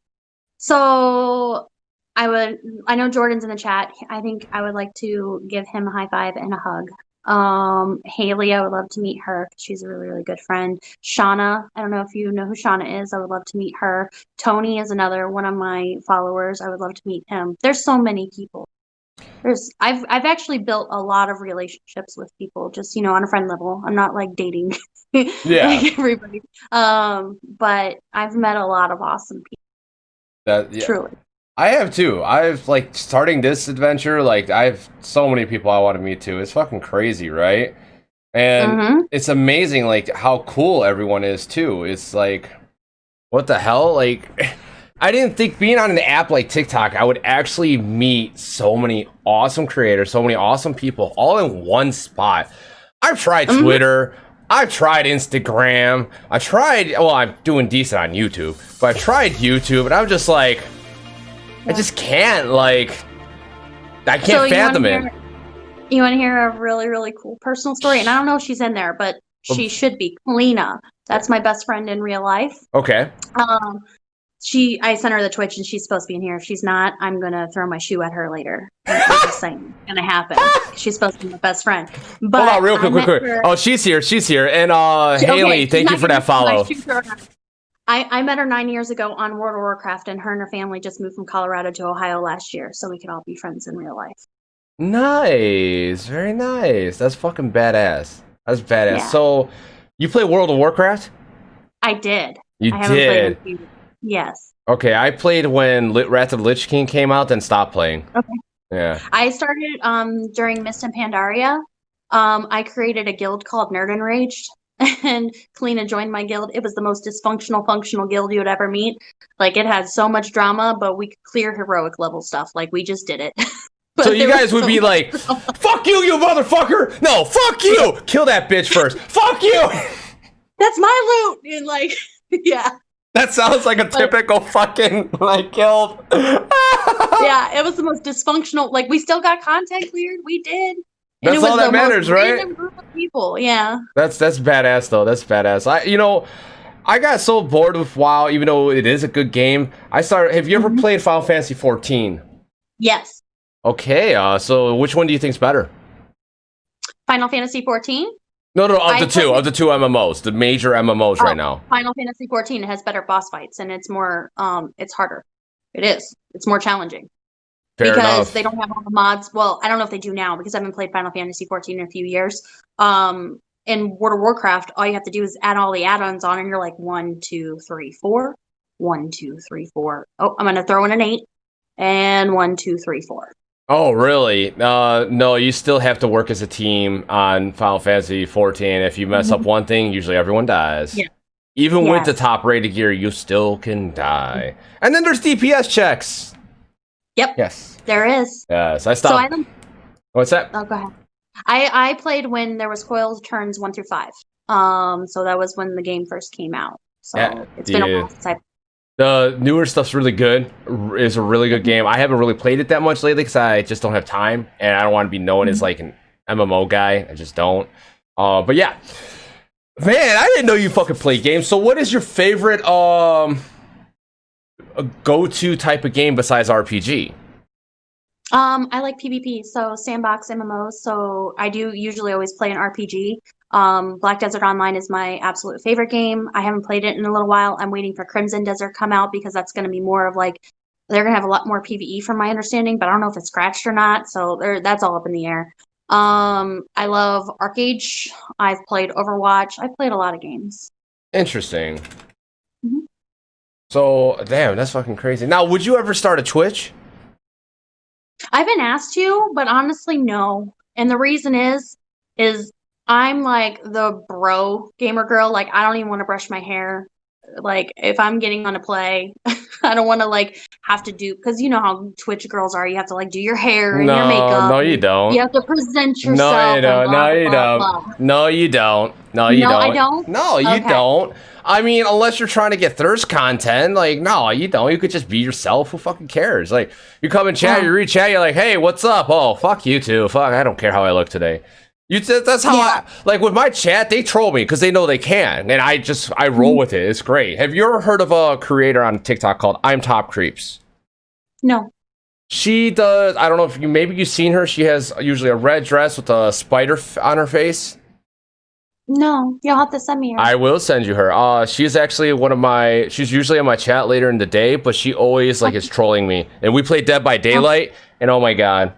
S2: So I know Jordan's in the chat. I think I would like to give him a high five and a hug. Haley, I would love to meet her. She's a really, really good friend. Shauna, I don't know if you know who Shauna is. I would love to meet her. Tony is another one of my followers. I would love to meet him. There's so many people. I've actually built a lot of relationships with people, just, on a friend level. I'm not like dating like everybody. But I've met a lot of awesome people. Truly.
S1: I have too. I've like starting this adventure, like I have so many people I want to meet too. It's fucking crazy, right? And it's amazing like how cool everyone is too. It's like, what the hell? Like I didn't think being on an app like TikTok, I would actually meet so many awesome creators, so many awesome people all in one spot. I've tried Twitter, I've tried Instagram, I'm doing decent on YouTube, but I tried YouTube and I'm just like, I just can't, I can't fathom it.
S2: You want to hear a really, really cool personal story? And I don't know if she's in there, but she should be. Kalina. That's my best friend in real life.
S1: Okay.
S2: I sent her the Twitch and she's supposed to be in here. If she's not, I'm gonna throw my shoe at her later. I'm just saying, it's gonna happen. She's supposed to be my best friend. But
S1: hold on, real quick. Oh, she's here. And Haley, thank you for that follow.
S2: I met her 9 years ago on World of Warcraft, and her and her family just moved from Colorado to Ohio last year, so we could all be friends in real life.
S1: Nice, very nice. That's fucking badass. That's badass.
S2: Yeah.
S1: So, you play World of Warcraft?
S2: I did.
S1: I did.
S2: Yes.
S1: Okay, I played when Wrath of the Lich King came out, then stopped playing.
S2: Okay.
S1: Yeah.
S2: I started during Mist and Pandaria. I created a guild called Nerd Enraged, and Kalina joined my guild. It was the most dysfunctional, functional guild you would ever meet. Like, it had so much drama, but we could clear heroic level stuff. Like, we just did it.
S1: So you guys would be like, fuck you, you motherfucker! No, fuck you! Kill that bitch first. Fuck you!
S2: That's my loot! And like, yeah.
S1: That sounds like a typical fucking, like, guild.
S2: Yeah, it was the most dysfunctional. Like, we still got content cleared. We did. And
S1: that's all that matters, right?
S2: Random group of people, yeah.
S1: That's badass, though. That's badass. I got so bored with WoW, even though it is a good game. Have you ever played Final Fantasy 14?
S2: Yes.
S1: Okay, so which one do you think's better?
S2: Final Fantasy 14?
S1: No, of the two MMOs, the major MMOs right now.
S2: Final Fantasy 14 has better boss fights, and it's more, it's harder. It is. It's more challenging.
S1: Fair enough.
S2: They don't have all the mods. Well, I don't know if they do now because I haven't played Final Fantasy 14 in a few years. In World of Warcraft, all you have to do is add all the add-ons on, and you're like 1, 2, 3, 4. 1, 2, 3, 4. Oh, I'm gonna throw in an 8, and 1, 2, 3, 4.
S1: Oh, really? No, you still have to work as a team on Final Fantasy 14. If you mess up one thing, usually everyone dies. Yeah. Even with the top-rated gear, you still can die. And then there's DPS checks.
S2: Yep.
S1: Yes.
S2: There is.
S1: Yes, I stopped.
S2: So
S1: what's that?
S2: Oh, go ahead. I played when there was coil turns 1 through 5. So that was when the game first came out. So it's been a while since I.
S1: The newer stuff's really good. It's a really good game. I haven't really played it that much lately because I just don't have time, and I don't want to be known as like an MMO guy. I just don't. But yeah, man, I didn't know you fucking play games. So, what is your favorite go-to type of game besides RPG?
S2: I like PvP, so sandbox MMOs. So I do usually always play an RPG. Black Desert Online is my absolute favorite game. I haven't played it in a little while. I'm waiting for Crimson Desert come out because that's going to be more of like, they're going to have a lot more PvE from my understanding, but I don't know if it's scratched or not. So that's all up in the air. I love ArcAge. I've played Overwatch. I've played a lot of games.
S1: Interesting. So, damn, that's fucking crazy. Now, would you ever start a Twitch?
S2: I've been asked to, but honestly, no. And the reason is I'm like the bro gamer girl. Like, I don't even want to brush my hair. Like, if I'm getting on a play, I don't want to like have to do, because you know how Twitch girls are. You have to like do your hair and your makeup.
S1: No, you don't.
S2: You have to present yourself.
S1: No, you don't. No, you don't. No, you don't. No, you don't.
S2: I don't.
S1: No, you don't. I mean, unless you're trying to get thirst content, like, no, you don't. You could just be yourself. Who fucking cares? Like, you come in chat, you read chat, you're like, hey, what's up? Oh, fuck you too. Fuck, I don't care how I look today. That's how I, like, with my chat, they troll me because they know they can. And I roll with it. It's great. Have you ever heard of a creator on TikTok called I'm Top Creeps?
S2: No.
S1: She does, I don't know if maybe you've seen her. She has usually a red dress with a spider on her face.
S2: No, you'll have to send me her.
S1: I will send you her. She's actually she's usually in my chat later in the day, but she always like is trolling me. And we play Dead by Daylight, and oh my god.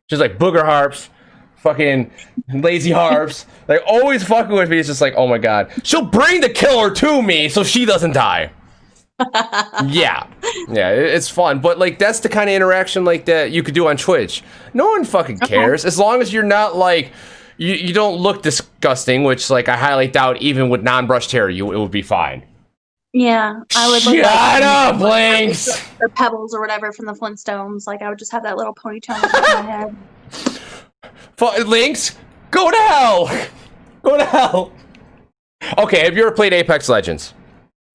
S1: She's like, booger harps, fucking lazy harps. Like, always fucking with me. It's just like, oh my god. She'll bring the killer to me so she doesn't die. Yeah, it's fun. But like, that's the kind of interaction like that you could do on Twitch. No one fucking cares. As long as you're not like, You don't look disgusting, which, like, I highly doubt even with non-brushed hair, it would be fine.
S2: Yeah, I would look
S1: Shut up, Blinks!
S2: Or Pebbles or whatever from the Flintstones. Like, I would just have that little ponytail on my head.
S1: Lynx, go to hell! Go to hell! Okay, have you ever played Apex Legends?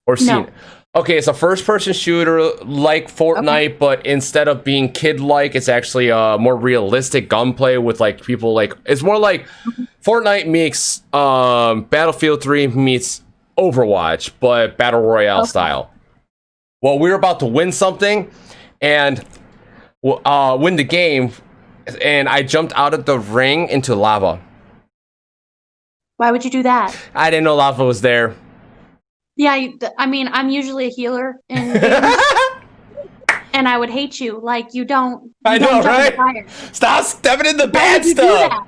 S1: Or seen it? Okay, it's a first-person shooter like Fortnite, but instead of being kid-like, it's actually a more realistic gunplay with like people like. It's more like Fortnite meets Battlefield 3 meets Overwatch, but battle royale style. Well, we were about to win something, and win the game, and I jumped out of the ring into lava.
S2: Why would you do that?
S1: I didn't know lava was there.
S2: Yeah, I mean, I'm usually a healer in games, and I would hate you. Like, you don't.
S1: I know,
S2: jump in
S1: right?
S2: the fire.
S1: Stop stepping in the
S2: Why
S1: bad
S2: would you do
S1: stuff.
S2: that?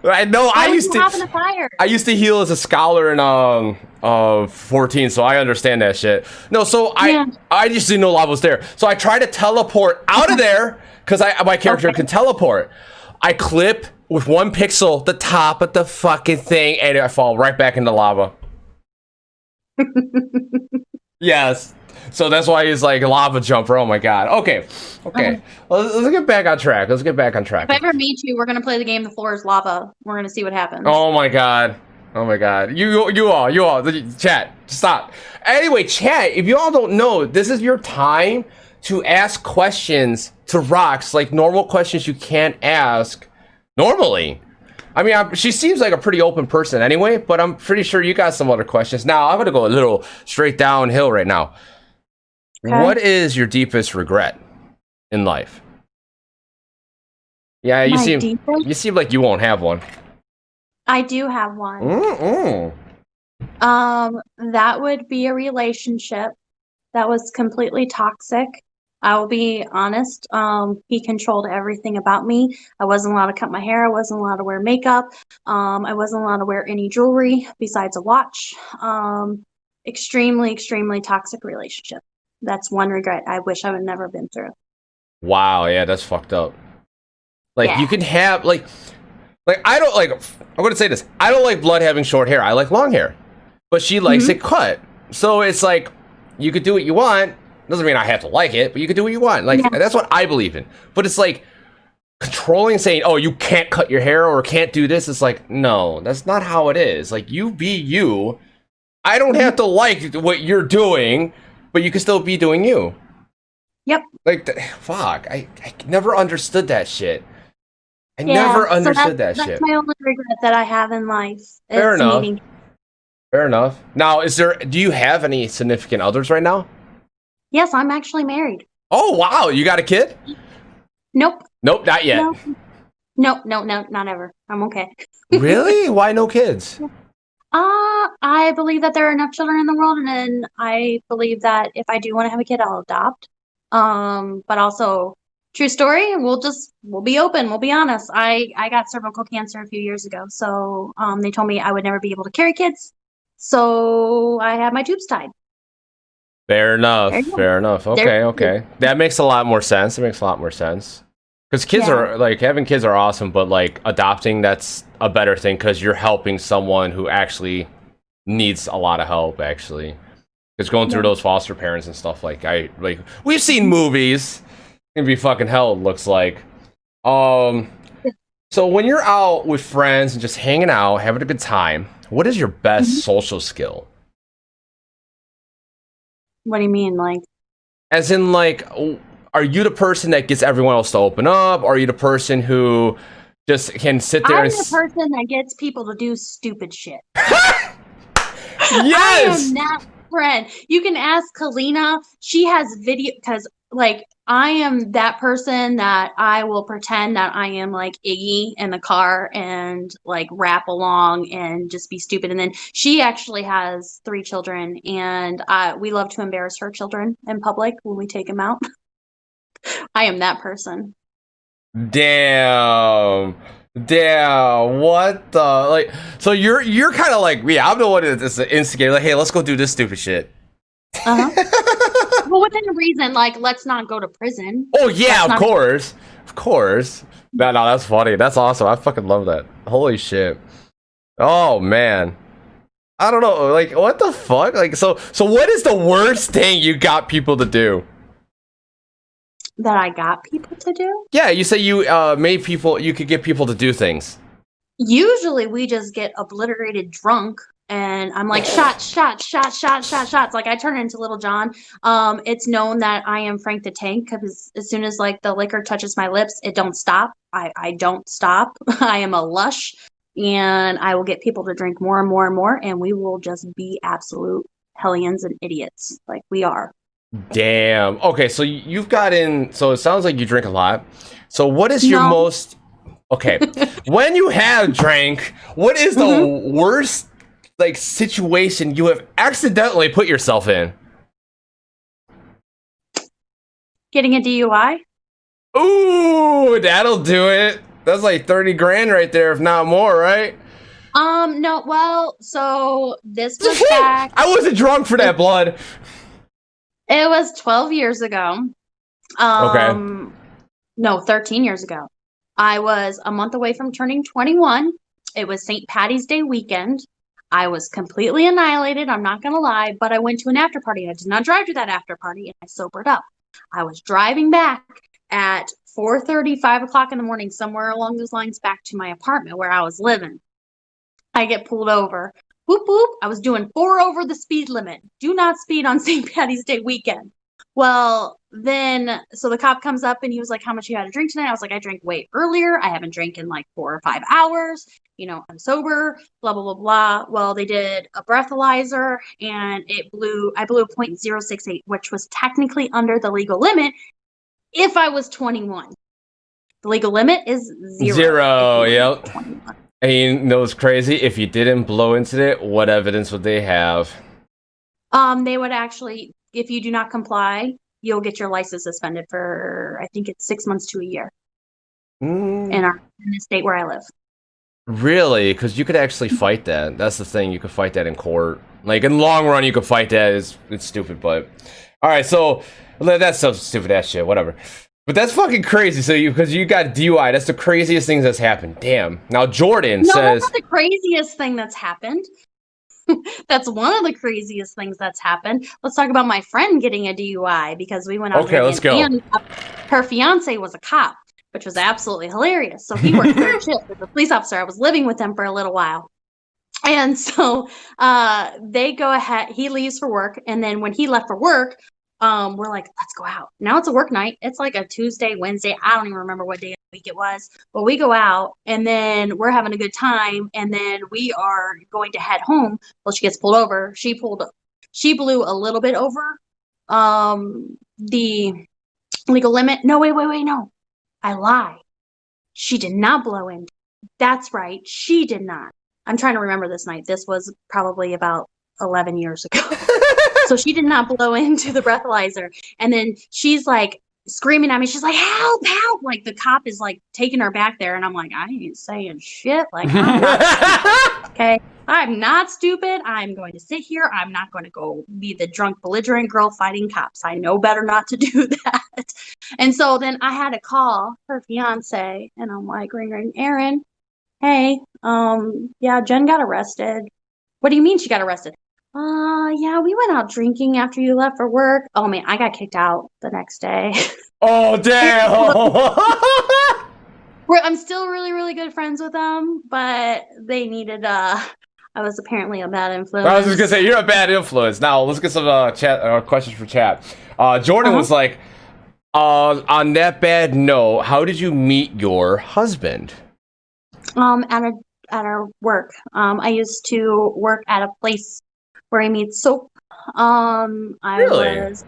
S1: I know.
S2: Why would you hop in the fire?
S1: I used to heal as a scholar in 14, so I understand that shit. No, so I just didn't know lava was there. So I tried to teleport out of there because my character can teleport. I clip with 1 pixel the top of the fucking thing, and I fall right back into lava. Yes. So that's why he's like a lava jumper. Oh my god. Okay. Let's get back on track. If I
S2: ever meet you, we're gonna play the game. The floor is lava. We're gonna see what happens.
S1: Oh my god. You all. Chat. Stop. Anyway, chat. If you all don't know, this is your time to ask questions to Rox, like normal questions you can't ask normally. I mean, she seems like a pretty open person anyway, but I'm pretty sure you got some other questions. Now, I'm going to go a little straight downhill right now. Okay. What is your deepest regret in life? Yeah, you seem like you won't have one.
S2: I do have one. That would be a relationship that was completely toxic. I will be honest. He controlled everything about me. I wasn't allowed to cut my hair. I wasn't allowed to wear makeup. I wasn't allowed to wear any jewelry besides a watch. Extremely, extremely toxic relationship. That's one regret I wish I would never been through.
S1: Wow, yeah, that's fucked up. Like, you can have, like, I don't, like, I'm going to say this. I don't like Blood having short hair. I like long hair. But she likes it cut. So it's like, you could do what you want. Doesn't mean I have to like it, but you can do what you want. Like, that's what I believe in. But it's like controlling, saying, oh, you can't cut your hair or can't do this. It's like, no, that's not how it is. Like, you be you. I don't have to like what you're doing, but you can still be doing you.
S2: Yep.
S1: Like, fuck. I never understood that shit. I never understood that shit.
S2: That's my only regret that I have in life.
S1: Fair enough. Now, do you have any significant others right now?
S2: Yes, I'm actually married.
S1: Oh, wow. You got a kid?
S2: Nope.
S1: Nope, not yet.
S2: No, not ever. I'm okay.
S1: Really? Why no kids?
S2: I believe that there are enough children in the world, and I believe that if I do want to have a kid, I'll adopt. But also, true story, we'll be open, we'll be honest. I got cervical cancer a few years ago, so they told me I would never be able to carry kids. So I had my tubes tied.
S1: Fair enough. Okay. That makes a lot more sense. Because kids are, like, having kids are awesome, but, like, adopting, that's a better thing because you're helping someone who actually needs a lot of help, actually. Because going through those foster parents and stuff, we've seen movies. It'd be fucking hell, it looks like. So when you're out with friends and just hanging out, having a good time, what is your best social skill?
S2: What do you mean, like?
S1: As in, like, are you the person that gets everyone else to open up? Or are you the person who just can sit there
S2: I'm the person that gets people to do stupid shit.
S1: Yes!
S2: I am that friend. You can ask Kalina. She has video, because, like, I am that person that I will pretend that I am like Iggy in the car and like rap along and just be stupid. And then she actually has 3 children, and we love to embarrass her children in public when we take them out. I am that person.
S1: Damn, what the, like, so you're kind of like, yeah, I'm the one that's the instigator, like, hey, let's go do this stupid shit.
S2: Well, within reason, like, let's not go to prison.
S1: Oh yeah, of course. No, that's funny. That's awesome. I fucking love that. Holy shit. Oh man, I don't know, like, what the fuck? Like, so what is the worst thing you got people to do?
S2: That I got people to do?
S1: Yeah, you say you you could get people to do things.
S2: Usually we just get obliterated drunk, and I'm like, shots. Like, I turn into Little John. It's known that I am Frank the Tank, because as soon as, like, the liquor touches my lips, it don't stop. I don't stop. I am a lush, and I will get people to drink more and more and more, and we will just be absolute hellions and idiots, like we are.
S1: Damn. Okay, so you've gotten. So it sounds like you drink a lot. So what is your
S2: No.
S1: most? Okay, when you have drank, what is the
S2: Mhm.
S1: worst like situation you have accidentally put yourself in?
S2: Getting a DUI?
S1: Ooh, that'll do it. That's like 30 grand right there, if not more, right?
S2: No, well, so this was back,
S1: I wasn't drunk for that blood.
S2: it was 12 years ago.
S1: Okay.
S2: No, 13 years ago. I was a month away from turning 21. It was St. Patty's Day weekend. I was completely annihilated, I'm not gonna lie, but I went to an after party. I did not drive to that after party, and I sobered up. I was driving back at 4:30, 5 o'clock in the morning, somewhere along those lines, back to my apartment where I was living. I get pulled over. Boop, boop. I was doing 4 over the speed limit. Do not speed on St. Patty's Day weekend. Well, then, so the cop comes up and he was like, how much you had to drink tonight? I was like, I drank way earlier. I haven't drank in like 4 or 5 hours. You know, I'm sober, blah, blah, blah, blah. Well, they did a breathalyzer and I blew a .068, which was technically under the legal limit if I was 21. The legal limit is 0.
S1: Zero,
S2: if you were
S1: yep.
S2: 21.
S1: And you know what's crazy? If you didn't blow into it, what evidence would they have?
S2: They would actually, if you do not comply, you'll get your license suspended for, I think it's 6 months to a year in the state where I live.
S1: Really? Because you could actually fight that. That's the thing. You could fight that in court. Like in the long run, you could fight that. It's stupid, but all right. So that's so stupid ass shit. Whatever. But that's fucking crazy. So because you got DUI, that's the craziest thing that's happened. Damn. Now Jordan
S2: No,
S1: says,
S2: that's not the craziest thing that's happened. That's one of the craziest things that's happened. Let's talk about my friend getting a DUI because we went out
S1: okay, let's go.
S2: and her fiance was a cop, which was absolutely hilarious. So he worked third shift as a police officer. I was living with him for a little while. And so they go ahead, he leaves for work. And then when he left for work, we're like, let's go out. Now it's a work night. It's like a Tuesday, Wednesday. I don't even remember what day of the week it was. But we go out and then we're having a good time. And then we are going to head home. Well, she gets pulled over. She blew a little bit over the legal limit. No, wait, no. I lie. She did not blow in. That's right. She did not. I'm trying to remember this night. This was probably about 11 years ago. So she did not blow into the breathalyzer. And then she's like screaming at me. She's like, help, help. Like the cop is like taking her back there. And I'm like, I ain't saying shit. Like, I'm not stupid. Okay. I'm not stupid. I'm going to sit here. I'm not going to go be the drunk, belligerent girl fighting cops. I know better not to do that. And so then I had to call her fiance. And I'm like, ring, Aaron. Hey, yeah, Jen got arrested. What do you mean she got arrested? Yeah, we went out drinking after you left for work. Oh man, I got kicked out the next day.
S1: oh damn.
S2: I'm still really, really good friends with them, but they needed, I was apparently a bad influence.
S1: I was just gonna say you're a bad influence. Now let's get some chat questions for chat. Jordan was like, on that bad note, how did you meet your husband?
S2: At our work. I used to work at a place where I made soap. I was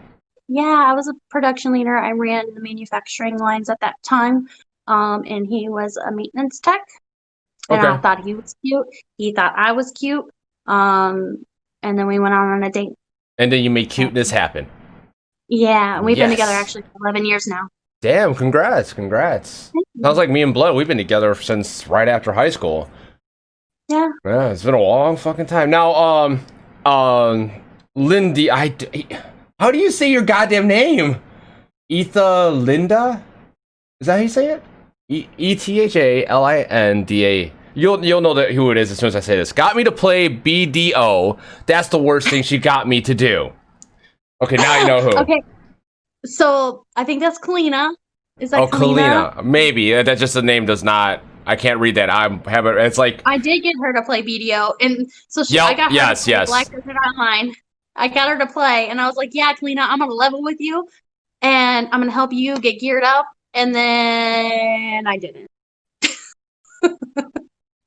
S2: a production leader. I ran the manufacturing lines at that time. And he was a maintenance tech. And I thought he was cute. He thought I was cute. And then we went on a date.
S1: And then you made cuteness happen.
S2: Yeah, we've been together actually for 11 years now.
S1: Damn, congrats. Sounds like me and Blood, we've been together since right after high school.
S2: Yeah,
S1: it's been a long fucking time. Now, Lindy, how do you say your goddamn name? Etha Linda? Is that how you say it? ETHALINDA. You'll know who it is as soon as I say this. Got me to play BDO. That's the worst thing she got me to do. Okay, now you know who.
S2: Okay, so I think that's Kalina. Is that Kalina?
S1: Kalina. Maybe. That just the name does not. I can't read that. It's like.
S2: I did get her to play BDO, and so I got her to play Black Desert Online. I got her to play, and I was like, "Yeah, Kalina, I'm gonna level with you, and I'm gonna help you get geared up." And then I didn't.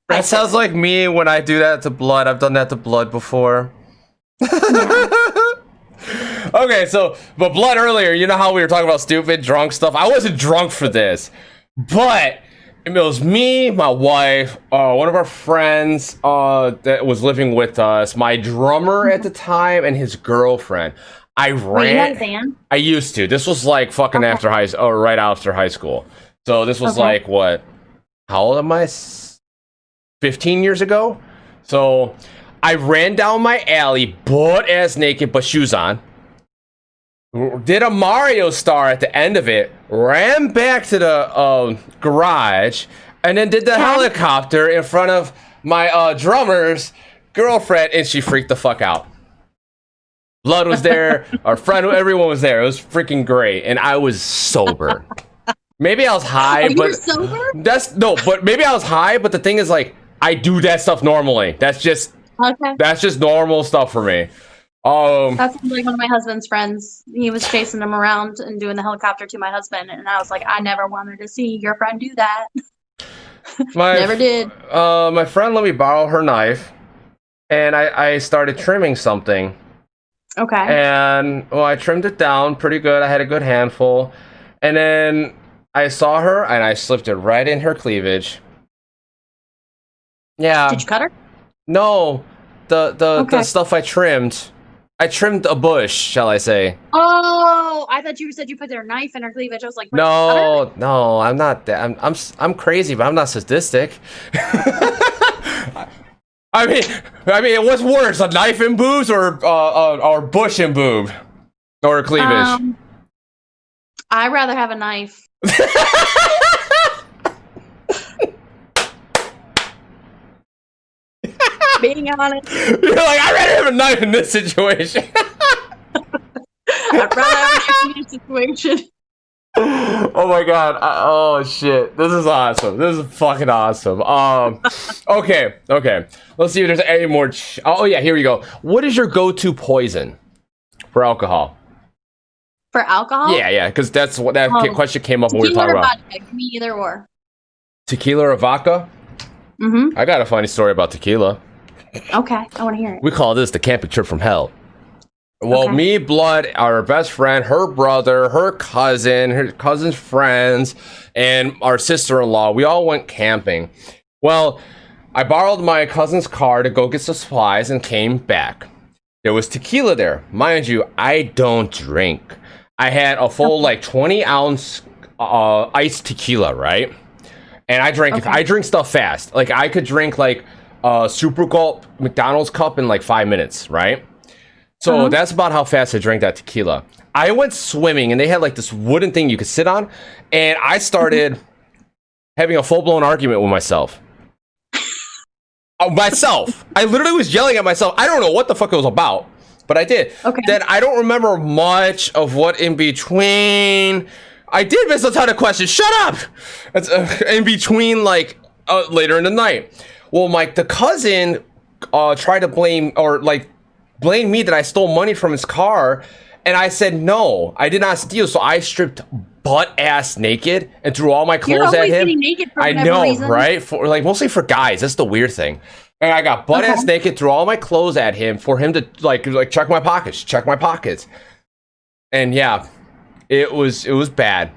S1: That sounds like me when I do that to Blood. I've done that to Blood before. Yeah. All Okay, so but Blood earlier, you know how we were talking about stupid drunk stuff? I wasn't drunk for this, but it was me, my wife, one of our friends that was living with us, my drummer at the time, and his girlfriend. I ran.
S2: Wait, you had a band?
S1: I used to. This was like fucking after right after high school. So this was like what? How old am I? 15 years ago. So I ran down my alley, butt ass naked, but shoes on. Did a Mario star at the end of it, ran back to the garage, and then did the helicopter in front of my drummer's girlfriend, and she freaked the fuck out. Blood was there, our friend, everyone was there. It was freaking great, and I was sober. Maybe I was high,
S2: you
S1: but
S2: were sober?
S1: But maybe I was high. But the thing is, like, I do that stuff normally. That's just normal stuff for me.
S2: That's like one of my husband's friends. He was chasing him around and doing the helicopter to my husband, and I was like, I never wanted to see your friend do that. Never did.
S1: My friend let me borrow her knife, and I started trimming something.
S2: Okay.
S1: And I trimmed it down pretty good. I had a good handful, and then I saw her, and I slipped it right in her cleavage. Yeah.
S2: Did you cut her?
S1: No, the stuff I trimmed. I trimmed a bush, shall I say?
S2: Oh, I thought you said you put their knife in her cleavage. I was like,
S1: no, I'm not that. I'm crazy, but I'm not sadistic. I mean, what's worse, a knife in boobs or bush in boob or cleavage?
S2: I'd rather have a knife. Being honest.
S1: You're like, I'd rather have a knife in this situation.
S2: I'd rather have a knife in this situation.
S1: Oh my god. Oh shit. This is awesome. This is fucking awesome. Okay. Let's see if there's any more. Oh yeah, here we go. What is your go-to poison for alcohol?
S2: For alcohol?
S1: Yeah, because that's what that question came up when we were talking about.
S2: Vodka. Me either or. Tequila
S1: or vodka?
S2: Mm-hmm.
S1: I got a funny story about tequila.
S2: Okay, I want to hear it.
S1: We call this the camping trip from hell. Well, me, Blood, our best friend, her brother, her cousin's friends, and our sister-in-law, we all went camping. Well, I borrowed my cousin's car to go get some supplies and came back. There was tequila there. Mind you, I don't drink. I had a full, 20-ounce iced tequila, right? And I drank I drink stuff fast. Like, I could drink, Super Gulp McDonald's cup in, 5 minutes, right? So that's about how fast I drank that tequila. I went swimming, and they had, this wooden thing you could sit on, and I started having a full-blown argument with myself. I literally was yelling at myself. I don't know what the fuck it was about, but I did. Okay. Then I don't remember much of what in between. I did miss a ton of questions. Shut up! It's in between, later in the night. Well, the cousin tried to blame me that I stole money from his car, and I said no, I did not steal. So I stripped butt ass naked and threw all my clothes at him. Naked for I know, reason. Right? For mostly for guys. That's the weird thing. And I got butt ass naked, threw all my clothes at him for him to check my pockets. And yeah, it was bad.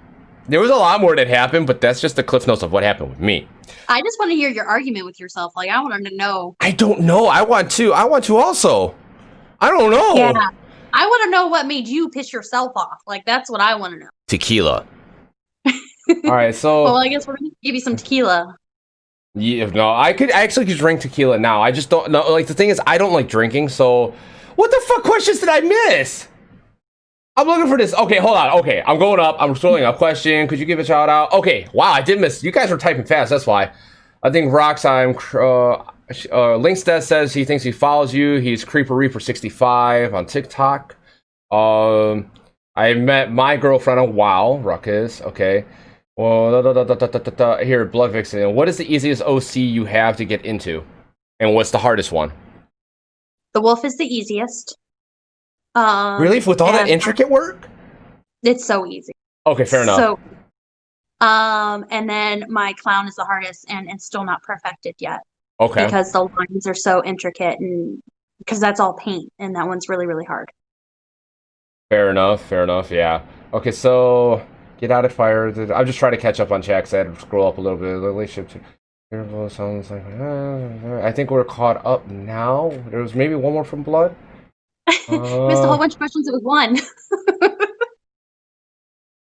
S1: There was a lot more that happened, but that's just the cliff notes of what happened with me.
S2: I just want to hear your argument with yourself. I want to know.
S1: I don't know. I want to also. I don't know.
S2: Yeah. I want to know what made you piss yourself off. That's what I want to know.
S1: Tequila. All right, so.
S2: Well, I guess we're going to give you some tequila.
S1: Yeah, no, I actually could drink tequila now. I just don't know. The thing is, I don't like drinking, so. What the fuck questions did I miss? I'm looking for this. Okay, hold on. Okay, I'm going up. I'm scrolling up. Question. Could you give a shout out? Okay, wow, I did miss. You guys were typing fast. That's why. I think Roxheim. Linkstat says he thinks he follows you. He's Creeper Reaper 65 on TikTok. I met my girlfriend on WoW. Ruckus. Okay. Well, here, Blood Vixen. What is the easiest OC you have to get into? And what's the hardest one?
S2: The wolf is the easiest.
S1: Really? With all that intricate work?
S2: It's so easy.
S1: Okay, fair enough.
S2: So, and then my clown is the hardest, and it's still not perfected yet.
S1: Okay.
S2: Because the lines are so intricate, and because that's all paint, and that one's really, really hard.
S1: Fair enough. Fair enough. Yeah. Okay. So get out of fire. I'm just trying to catch up on chat 'cause I had to scroll up a little bit. Relationship to sounds like. I think we're caught up now. There was maybe one more from Blood.
S2: Missed a whole bunch of questions. It was one.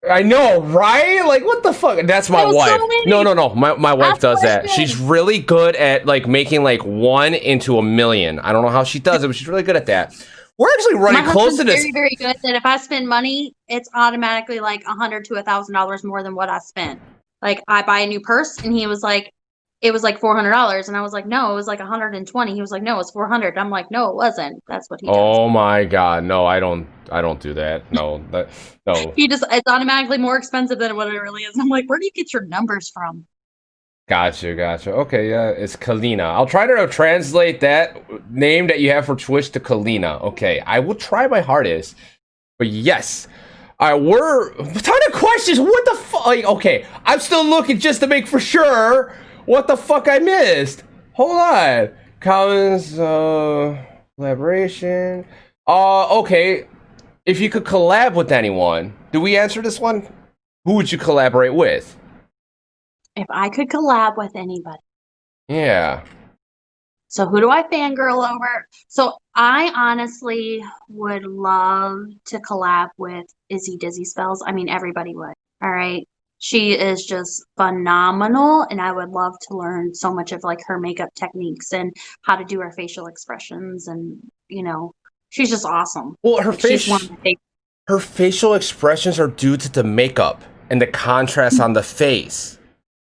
S1: I know, right? Like, what the fuck? That's my wife.
S2: So
S1: No. My wife does that.
S2: question.
S1: She's really good at like making like 1 into 1,000,000. I don't know how she does it, but she's really good at that. We're actually running close to this.
S2: Very, very good. That if I spend money, it's automatically like $100 to $1,000 more than what I spent. Like I buy a new purse, and he was like, it was like $400, and I was like, no, it was like 120. He was like, no, it's 400. I'm like, no, it wasn't. That's what he does.
S1: Oh my god, no, I don't do that. No, no.
S2: It's automatically more expensive than what it really is. I'm like, where do you get your numbers from?
S1: Gotcha. Okay, yeah, it's Kalina. I'll try to translate that name that you have for Twitch to Kalina. Okay, I will try my hardest. But yes. All right, we're a ton of questions. What the fuck? Like, okay, I'm still looking just to make for sure what the fuck I missed. Hold on. Collins, collaboration. Okay. If you could collab with anyone, do we answer this one? Who would you collaborate with?
S2: If I could collab with anybody.
S1: Yeah.
S2: So who do I fangirl over? So I honestly would love to collab with Izzy Dizzy Spells. I mean, everybody would. All right. She is just phenomenal, and I would love to learn so much of like her makeup techniques and how to do her facial expressions, and she's just awesome.
S1: Well, her
S2: her
S1: facial expressions are due to the makeup and the contrast on the face.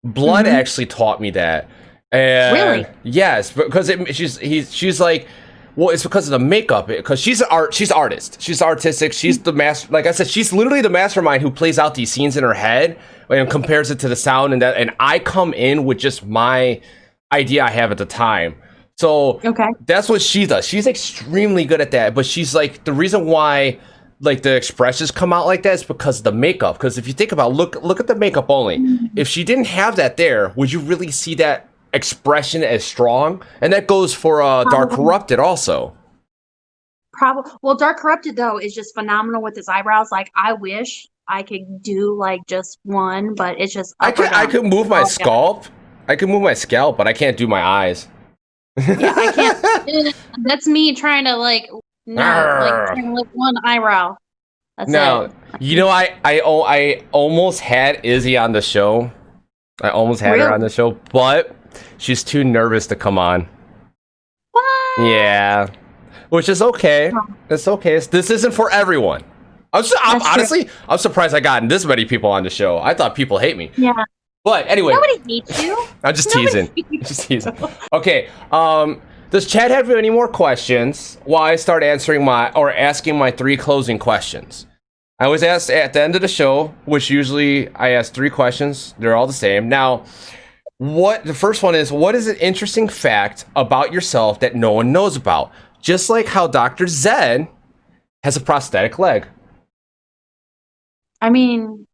S1: Blood actually taught me that. And
S2: really?
S1: Yes, because she's like, well, it's because of the makeup. Because she's artist. She's artistic. She's the master. Like I said, she's literally the mastermind who plays out these scenes in her head and compares it to the sound and that. And I come in with just my idea I have at the time. So that's what she does. She's extremely good at that. But she's like, the reason why like the expressions come out like that is because of the makeup. Because if you think about look at the makeup only. If she didn't have that there, would you really see that expression as strong? And that goes for Dark Corrupted also.
S2: Probably. Well, Dark Corrupted though is just phenomenal with his eyebrows. Like I wish I could do like just one, but it's just
S1: I could move my scalp. I could move my scalp, but I can't do my eyes.
S2: Yeah, I can't. That's me trying to like trying to lift one eyebrow. That's it.
S1: I almost had Izzy on the show. I almost had her on the show, but she's too nervous to come on.
S2: What?
S1: Yeah, which is okay. It's okay. This isn't for everyone. I'm surprised I got this many people on the show. I thought people hate me.
S2: Yeah.
S1: But anyway,
S2: nobody hates you.
S1: I'm just teasing. Okay. Does Chad have any more questions while I start asking my 3 closing questions? I always ask at the end of the show, which usually I ask 3 questions. They're all the same. Now, the first one is, what is an interesting fact about yourself that no one knows about? Just like how Dr. Zed has a prosthetic leg.
S2: I mean,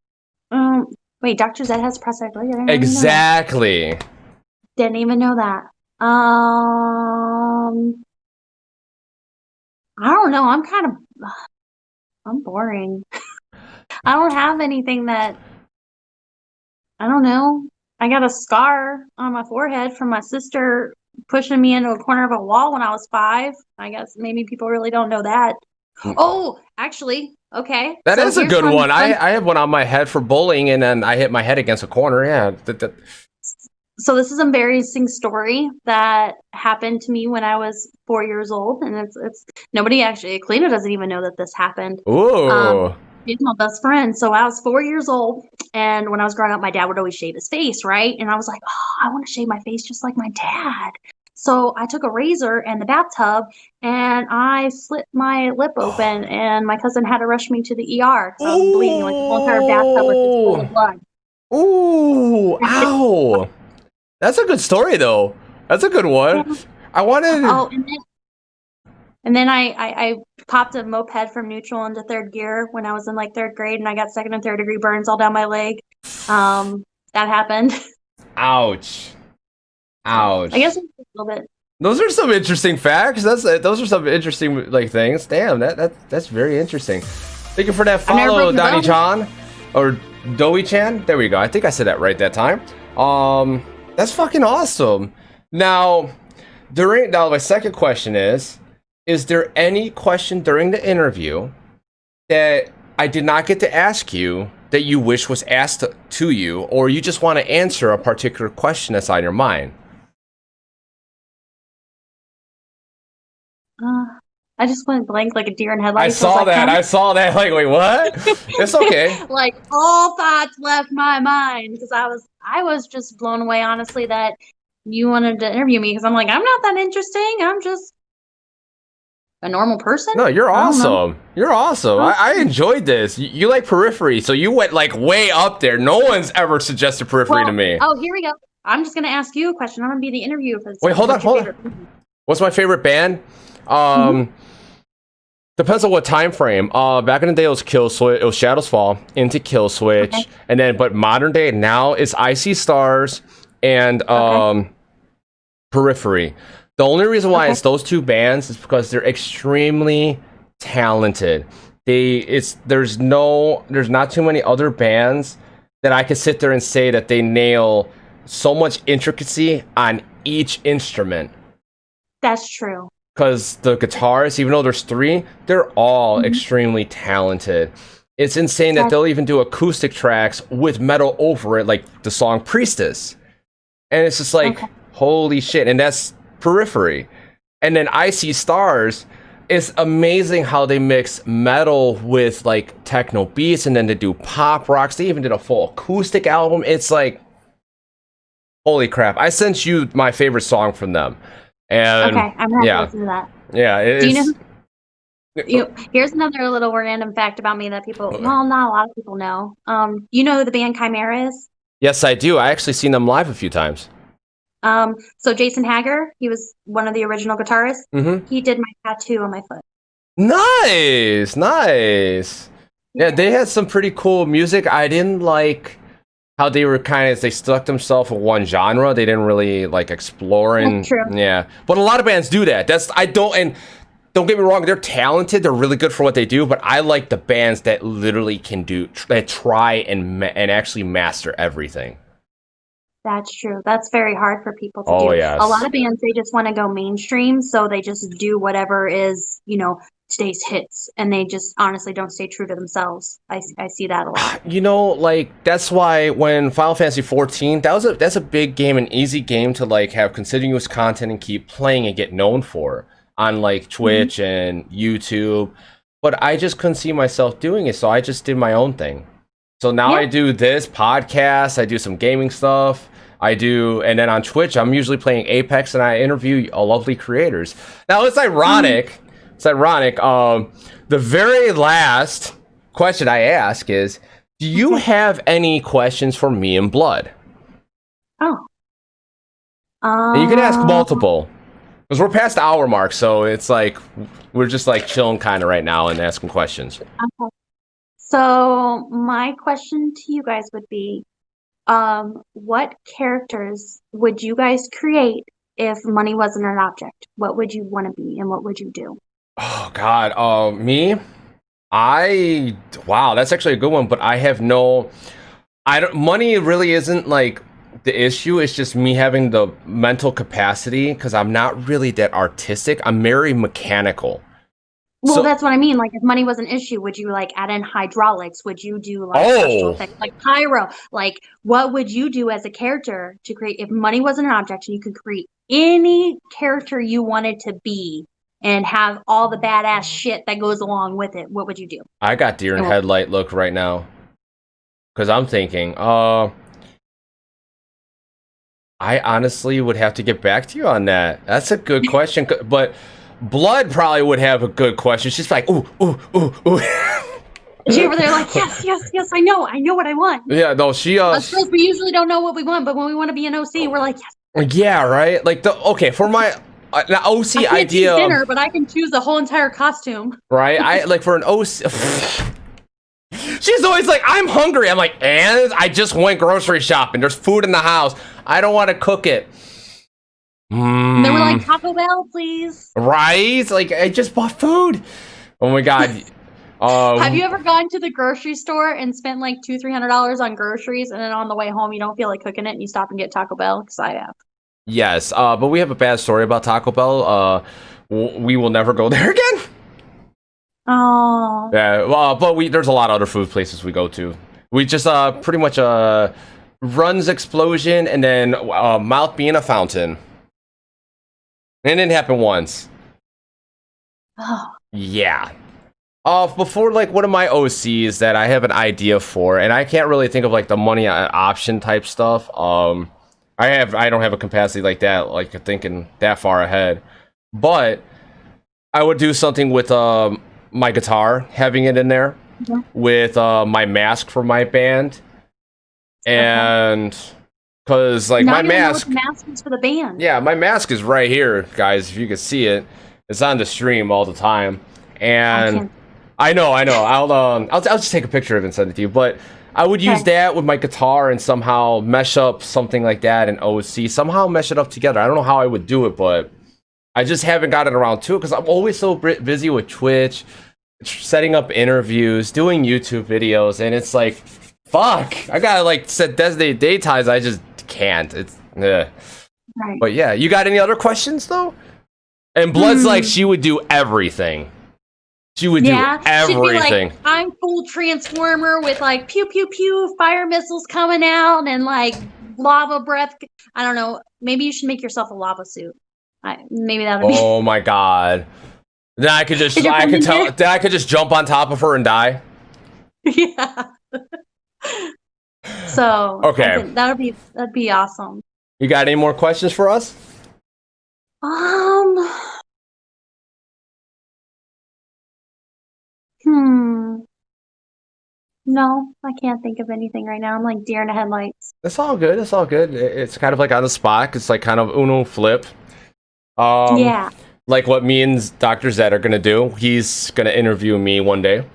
S2: wait, Dr. Zed has a prosthetic leg?
S1: Exactly.
S2: Didn't even know that. I don't know. I'm boring. I don't have anything that, I don't know. I got a scar on my forehead from my sister pushing me into a corner of a wall when I was 5. I guess maybe people really don't know that. Oh, actually, okay.
S1: That is a good one. I have one on my head for bowling, and then I hit my head against a corner. Yeah.
S2: So this is an embarrassing story that happened to me when I was 4 years old, and it's nobody actually. Kalina doesn't even know that this happened.
S1: Ooh.
S2: She's my best friend. So I was 4 years old, and when I was growing up, my dad would always shave his face, right? And I was like, oh, I want to shave my face just like my dad. So I took a razor in the bathtub, and I slit my lip open, and my cousin had to rush me to the ER because I was bleeding. Like the whole entire bathtub was just full of blood.
S1: Ooh! Ow! That's a good story, though. That's a good one. I wanted.
S2: Oh, and then I popped a moped from neutral into 3rd gear when I was in like 3rd grade, and I got 2nd and 3rd degree burns all down my leg. That happened.
S1: Ouch. Ouch.
S2: I guess a little bit.
S1: Those are some interesting facts. Those are some interesting things. Damn, that's very interesting. Thank you for that
S2: I've never
S1: follow,
S2: broken the
S1: Donnie
S2: bone.
S1: John. Or Doey-chan. There we go. I think I said that right that time. That's fucking awesome. Now, my second question is there any question during the interview that I did not get to ask you that you wish was asked to you, or you just want to answer a particular question that's on your mind?
S2: I just went blank like a deer in headlights.
S1: I saw that. I saw that. Like, wait, what? It's okay.
S2: Like all thoughts left my mind because I was just blown away, honestly, that you wanted to interview me because I'm like, I'm not that interesting. I'm just a normal person.
S1: No, you're awesome. You're awesome. I enjoyed this. You like Periphery, so you went like way up there. No one's ever suggested Periphery to me.
S2: Oh, here we go. I'm just gonna ask you a question. I'm gonna be the interviewer for this.
S1: Wait, hold on. What's my favorite band? Depends on what time frame. Back in the day, it was Killswitch. It was Shadows Fall into Killswitch, and then but modern day now it's Icy Stars and Periphery. The only reason why it's those two bands is because they're extremely talented. There's not too many other bands that I could sit there and say that they nail so much intricacy on each instrument.
S2: That's true.
S1: Because the guitarists, even though there's three, they're all extremely talented. It's insane that they'll even do acoustic tracks with metal over it, like the song Priestess. And it's just like, holy shit. And that's Periphery. And then Icy Stars, it's amazing how they mix metal with like techno beats, and then they do pop rocks. They even did a full acoustic album. It's like, holy crap. I sent you my favorite song from them. And
S2: I'm happy to listen to that.
S1: Yeah.
S2: Do you know? Here's another little random fact about me that not a lot of people know. You know who the band Chimera is?
S1: Yes, I do. I actually seen them live a few times.
S2: So Jason Hager, he was one of the original guitarists. He did my tattoo on my foot.
S1: Nice. Yeah, they had some pretty cool music. I didn't like how they were they stuck themselves in one genre. They didn't really like explore and yeah. But a lot of bands do that. Don't get me wrong, they're talented, they're really good for what they do, but I like the bands that literally can try and actually master everything.
S2: That's true. That's very hard for people to do.
S1: Yes.
S2: A lot of bands, they just want to go mainstream, so they just do whatever is, today's hits, and they just honestly don't stay true to themselves. I see that a lot.
S1: That's why when Final Fantasy 14, that's a big game, an easy game to like have continuous content and keep playing and get known for on like Twitch and YouTube. But I just couldn't see myself doing it, so I just did my own thing. So now I do this podcast, I do some gaming stuff. And then on Twitch, I'm usually playing Apex, and I interview lovely creators. Now, it's ironic. The very last question I ask is, do you have any questions for me and Blood?
S2: Oh.
S1: And you can ask multiple. Because we're past the hour mark, so it's like, we're just like chilling kind of right now and asking questions.
S2: Okay. So my question to you guys would be, what characters would you guys create if money wasn't an object? What would you want to be, and what would you do?
S1: Oh God, me? Wow, that's actually a good one, but money really isn't like the issue. It's just me having the mental capacity, because I'm not really that artistic. I'm very mechanical.
S2: Well, that's what I mean. Like, if money was an issue, would you like add in hydraulics? Would you do like special effects, like pyro? Like, what would you do as a character to create if money wasn't an object and you could create any character you wanted to be and have all the badass shit that goes along with it? What would you do? I got deer in
S1: headlight look right now, because I'm thinking, I honestly would have to get back to you on that. That's a good question, but Blood probably would have a good question. She's like, ooh.
S2: She over there like, yes, I know what I want.
S1: Yeah, no, she
S2: us girls, we usually don't know what we want, but when we want to be an OC, we're like, yes.
S1: Yeah, right. Like for my OC
S2: I can't
S1: idea,
S2: choose dinner, but I can choose the whole entire costume.
S1: Right. I like for an OC. She's always like, I'm hungry. I'm like, and I just went grocery shopping. There's food in the house. I don't want to cook it.
S2: And they were like, Taco Bell, please.
S1: Right? Like, I just bought food. Oh my God.
S2: Have you ever gone to the grocery store and spent like $200-300 on groceries, and then on the way home you don't feel like cooking it and you stop and get Taco Bell? Because I have.
S1: Yes, but we have a bad story about Taco Bell. We will never go there again.
S2: Oh.
S1: Yeah, well, but there's a lot of other food places we go to. We just pretty much runs explosion and then mouth being a fountain. And it didn't happen once.
S2: Oh.
S1: Yeah. Before like one of my OCs that I have an idea for, and I can't really think of like the money option type stuff. I don't have a capacity like that, like thinking that far ahead. But I would do something with my guitar, having it in there, with my mask for my band, and because like my mask,
S2: know what the mask is for the band.
S1: Yeah, my mask is right here, guys. If you can see it, it's on the stream all the time, and I know. I'll just take a picture of it and send it to you. But I would use that with my guitar and somehow mesh up something like that in OC. Somehow mesh it up together. I don't know how I would do it, but I just haven't gotten around to it because I'm always so busy with Twitch, setting up interviews, doing YouTube videos, and it's like, fuck. I gotta like set designated date times. I just can't. It's right. But yeah, you got any other questions though? And Blood's like she would do everything. She would do everything.
S2: She'd be like, I'm full transformer with like pew pew pew fire missiles coming out and like lava breath. I don't know. Maybe you should make yourself a lava suit. Maybe that would be.
S1: Oh my god! Then I could just jump on top of her and die.
S2: Yeah. So
S1: okay,
S2: that'd be awesome.
S1: You got any more questions for us?
S2: No, I can't think of anything right now. I'm like deer in the headlights.
S1: It's all good. It's all good. It's kind of like on the spot. It's like kind of Uno flip.
S2: Yeah.
S1: Like what me and Dr. Zed are gonna do. He's gonna interview me one day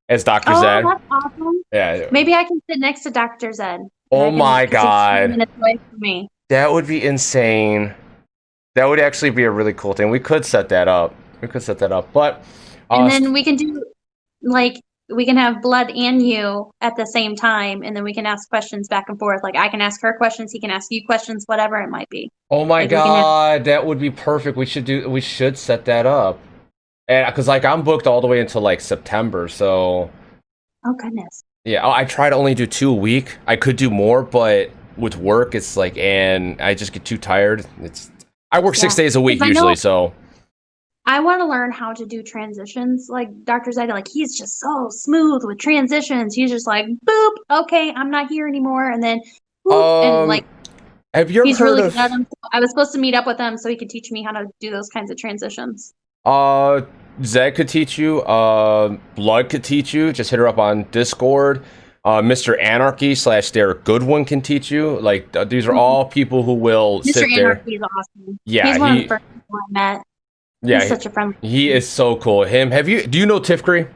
S1: as Dr. Zed.
S2: Oh, that's awesome.
S1: Yeah.
S2: Maybe I can sit next to Dr. Zed.
S1: Oh my god.
S2: 2 minutes away from me.
S1: That would be insane. That would actually be a really cool thing. We could set that up. But
S2: and then we can do like we can have Blood and you at the same time, and then we can ask questions back and forth. Like I can ask her questions, he can ask you questions, whatever it might be.
S1: Oh my god, that would be perfect. We should set that up. And because like I'm booked all the way until like September, so.
S2: Oh goodness.
S1: Yeah, I try to only do 2 a week. I could do more, but with work, it's like, and I just get too tired. I work 6 days a week usually, so.
S2: I want to learn how to do transitions. Like Dr. Zed, like he's just so smooth with transitions. He's just like, boop, okay, I'm not here anymore, and then, boop, and like.
S1: Have you ever
S2: he's
S1: heard
S2: really
S1: of?
S2: good at them. I was supposed to meet up with him so he could teach me how to do those kinds of transitions.
S1: Zed could teach you. Blood could teach you. Just hit her up on Discord. Mr. Anarchy / Derek Goodwin can teach you. Like these are all people who will sit there. Mr.
S2: Anarchy is awesome.
S1: Yeah,
S2: he's one of the first people I met.
S1: Yeah,
S2: he's such a friendly.
S1: He is so cool. Do you know Tifkree?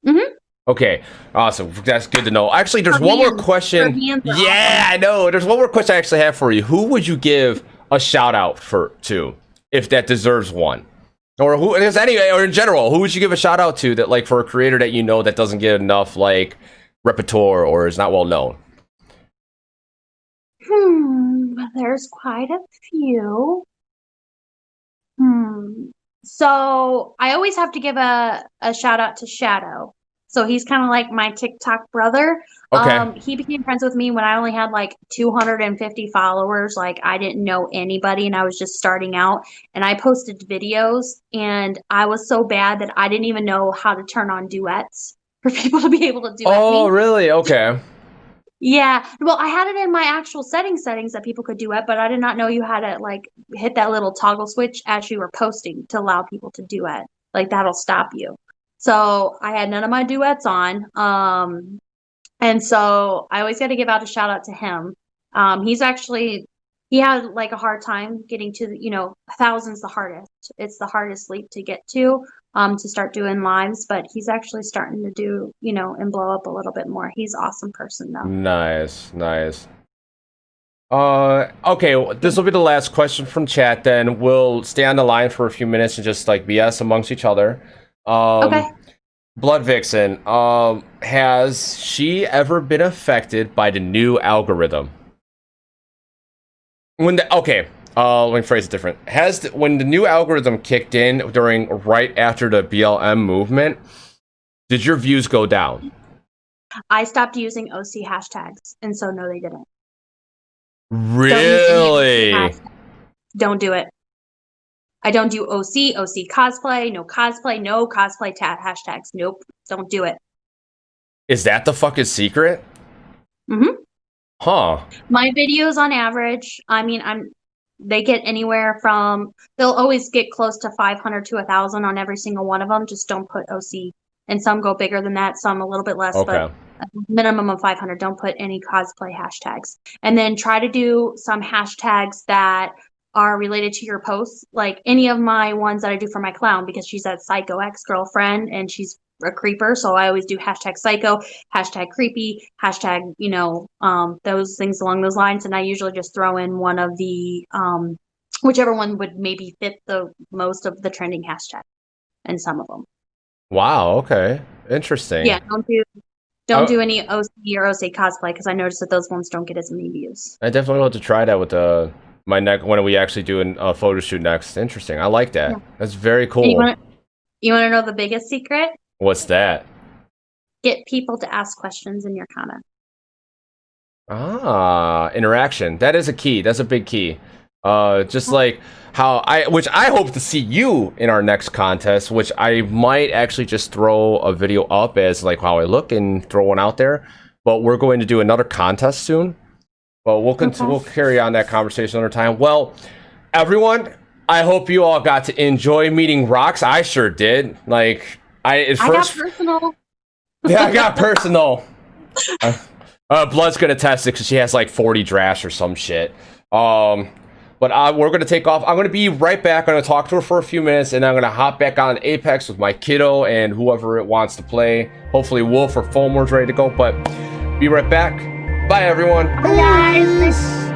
S2: Mm-hmm.
S1: Okay, awesome. That's good to know. Actually, there's one more question. Yeah, I know. There's one more question I actually have for you. Who would you give a shout out to, if that deserves one? Or who? Anyway, or in general, who would you give a shout out to that, like, for a creator that you know that doesn't get enough like repertoire or is not well known?
S2: There's quite a few. So I always have to give a shout out to Shadow. So he's kind of like my TikTok brother.
S1: Okay.
S2: He became friends with me when I only had like 250 followers. Like I didn't know anybody and I was just starting out, and I posted videos and I was so bad that I didn't even know how to turn on duets for people to be able to duet me.
S1: Oh, really? Okay.
S2: Yeah. Well, I had it in my actual settings that people could duet, but I did not know you had to like hit that little toggle switch as you were posting to allow people to duet. Like that'll stop you. So I had none of my duets on. And so I always got to give out a shout out to him. He had like a hard time getting to, 1,000's the hardest. It's the hardest leap to get to start doing lives, but he's actually starting to do, and blow up a little bit more. He's an awesome person though.
S1: Nice. Okay, this will be the last question from chat then. We'll stay on the line for a few minutes and just like BS amongst each other.
S2: Okay.
S1: Blood Vixen, has she ever been affected by the new algorithm? Let me phrase it different. When the new algorithm kicked in right after the BLM movement, did your views go down?
S2: I stopped using OC hashtags, and so no, they didn't.
S1: Really?
S2: Don't do it. I don't do OC cosplay, no cosplay hashtags. Nope, don't do it.
S1: Is that the fucking secret?
S2: Mm-hmm.
S1: Huh.
S2: My videos on average, I mean, they get anywhere from, they'll always get close to 500 to 1,000 on every single one of them. Just don't put OC. And some go bigger than that, some a little bit less, but a minimum of 500. Don't put any cosplay hashtags. And then try to do some hashtags that are related to your posts, like any of my ones that I do for my clown, because she's that psycho ex-girlfriend and she's a creeper. So I always do hashtag psycho, hashtag creepy, hashtag, those things along those lines. And I usually just throw in one of the, whichever one would maybe fit the most of the trending hashtag and some of them.
S1: Wow. Okay. Interesting.
S2: Yeah. Don't do any OC or OC cosplay, because I noticed that those ones don't get as many views.
S1: I definitely want to try that with when we actually do a photo shoot next. Interesting. I like that. Yeah. That's very cool.
S2: You want to know the biggest secret?
S1: What's that?
S2: Get people to ask questions in your comment.
S1: Interaction. That is a key. That's a big key. Just like which I hope to see you in our next contest, which I might actually just throw a video up as like how I look and throw one out there. But we're going to do another contest soon. But we'll carry on that conversation another time. Well, everyone, I hope you all got to enjoy meeting Rox. I sure did. Like I got personal. Yeah, I got personal. Blood's gonna test it because she has like 40 drafts or some shit. But we're going to take off. I'm going to be right back. I'm going to talk to her for a few minutes, and I'm going to hop back on Apex with my kiddo and whoever it wants to play. Hopefully Wolf or Fulmer's ready to go, but be right back. Bye, everyone.
S2: Bye, guys.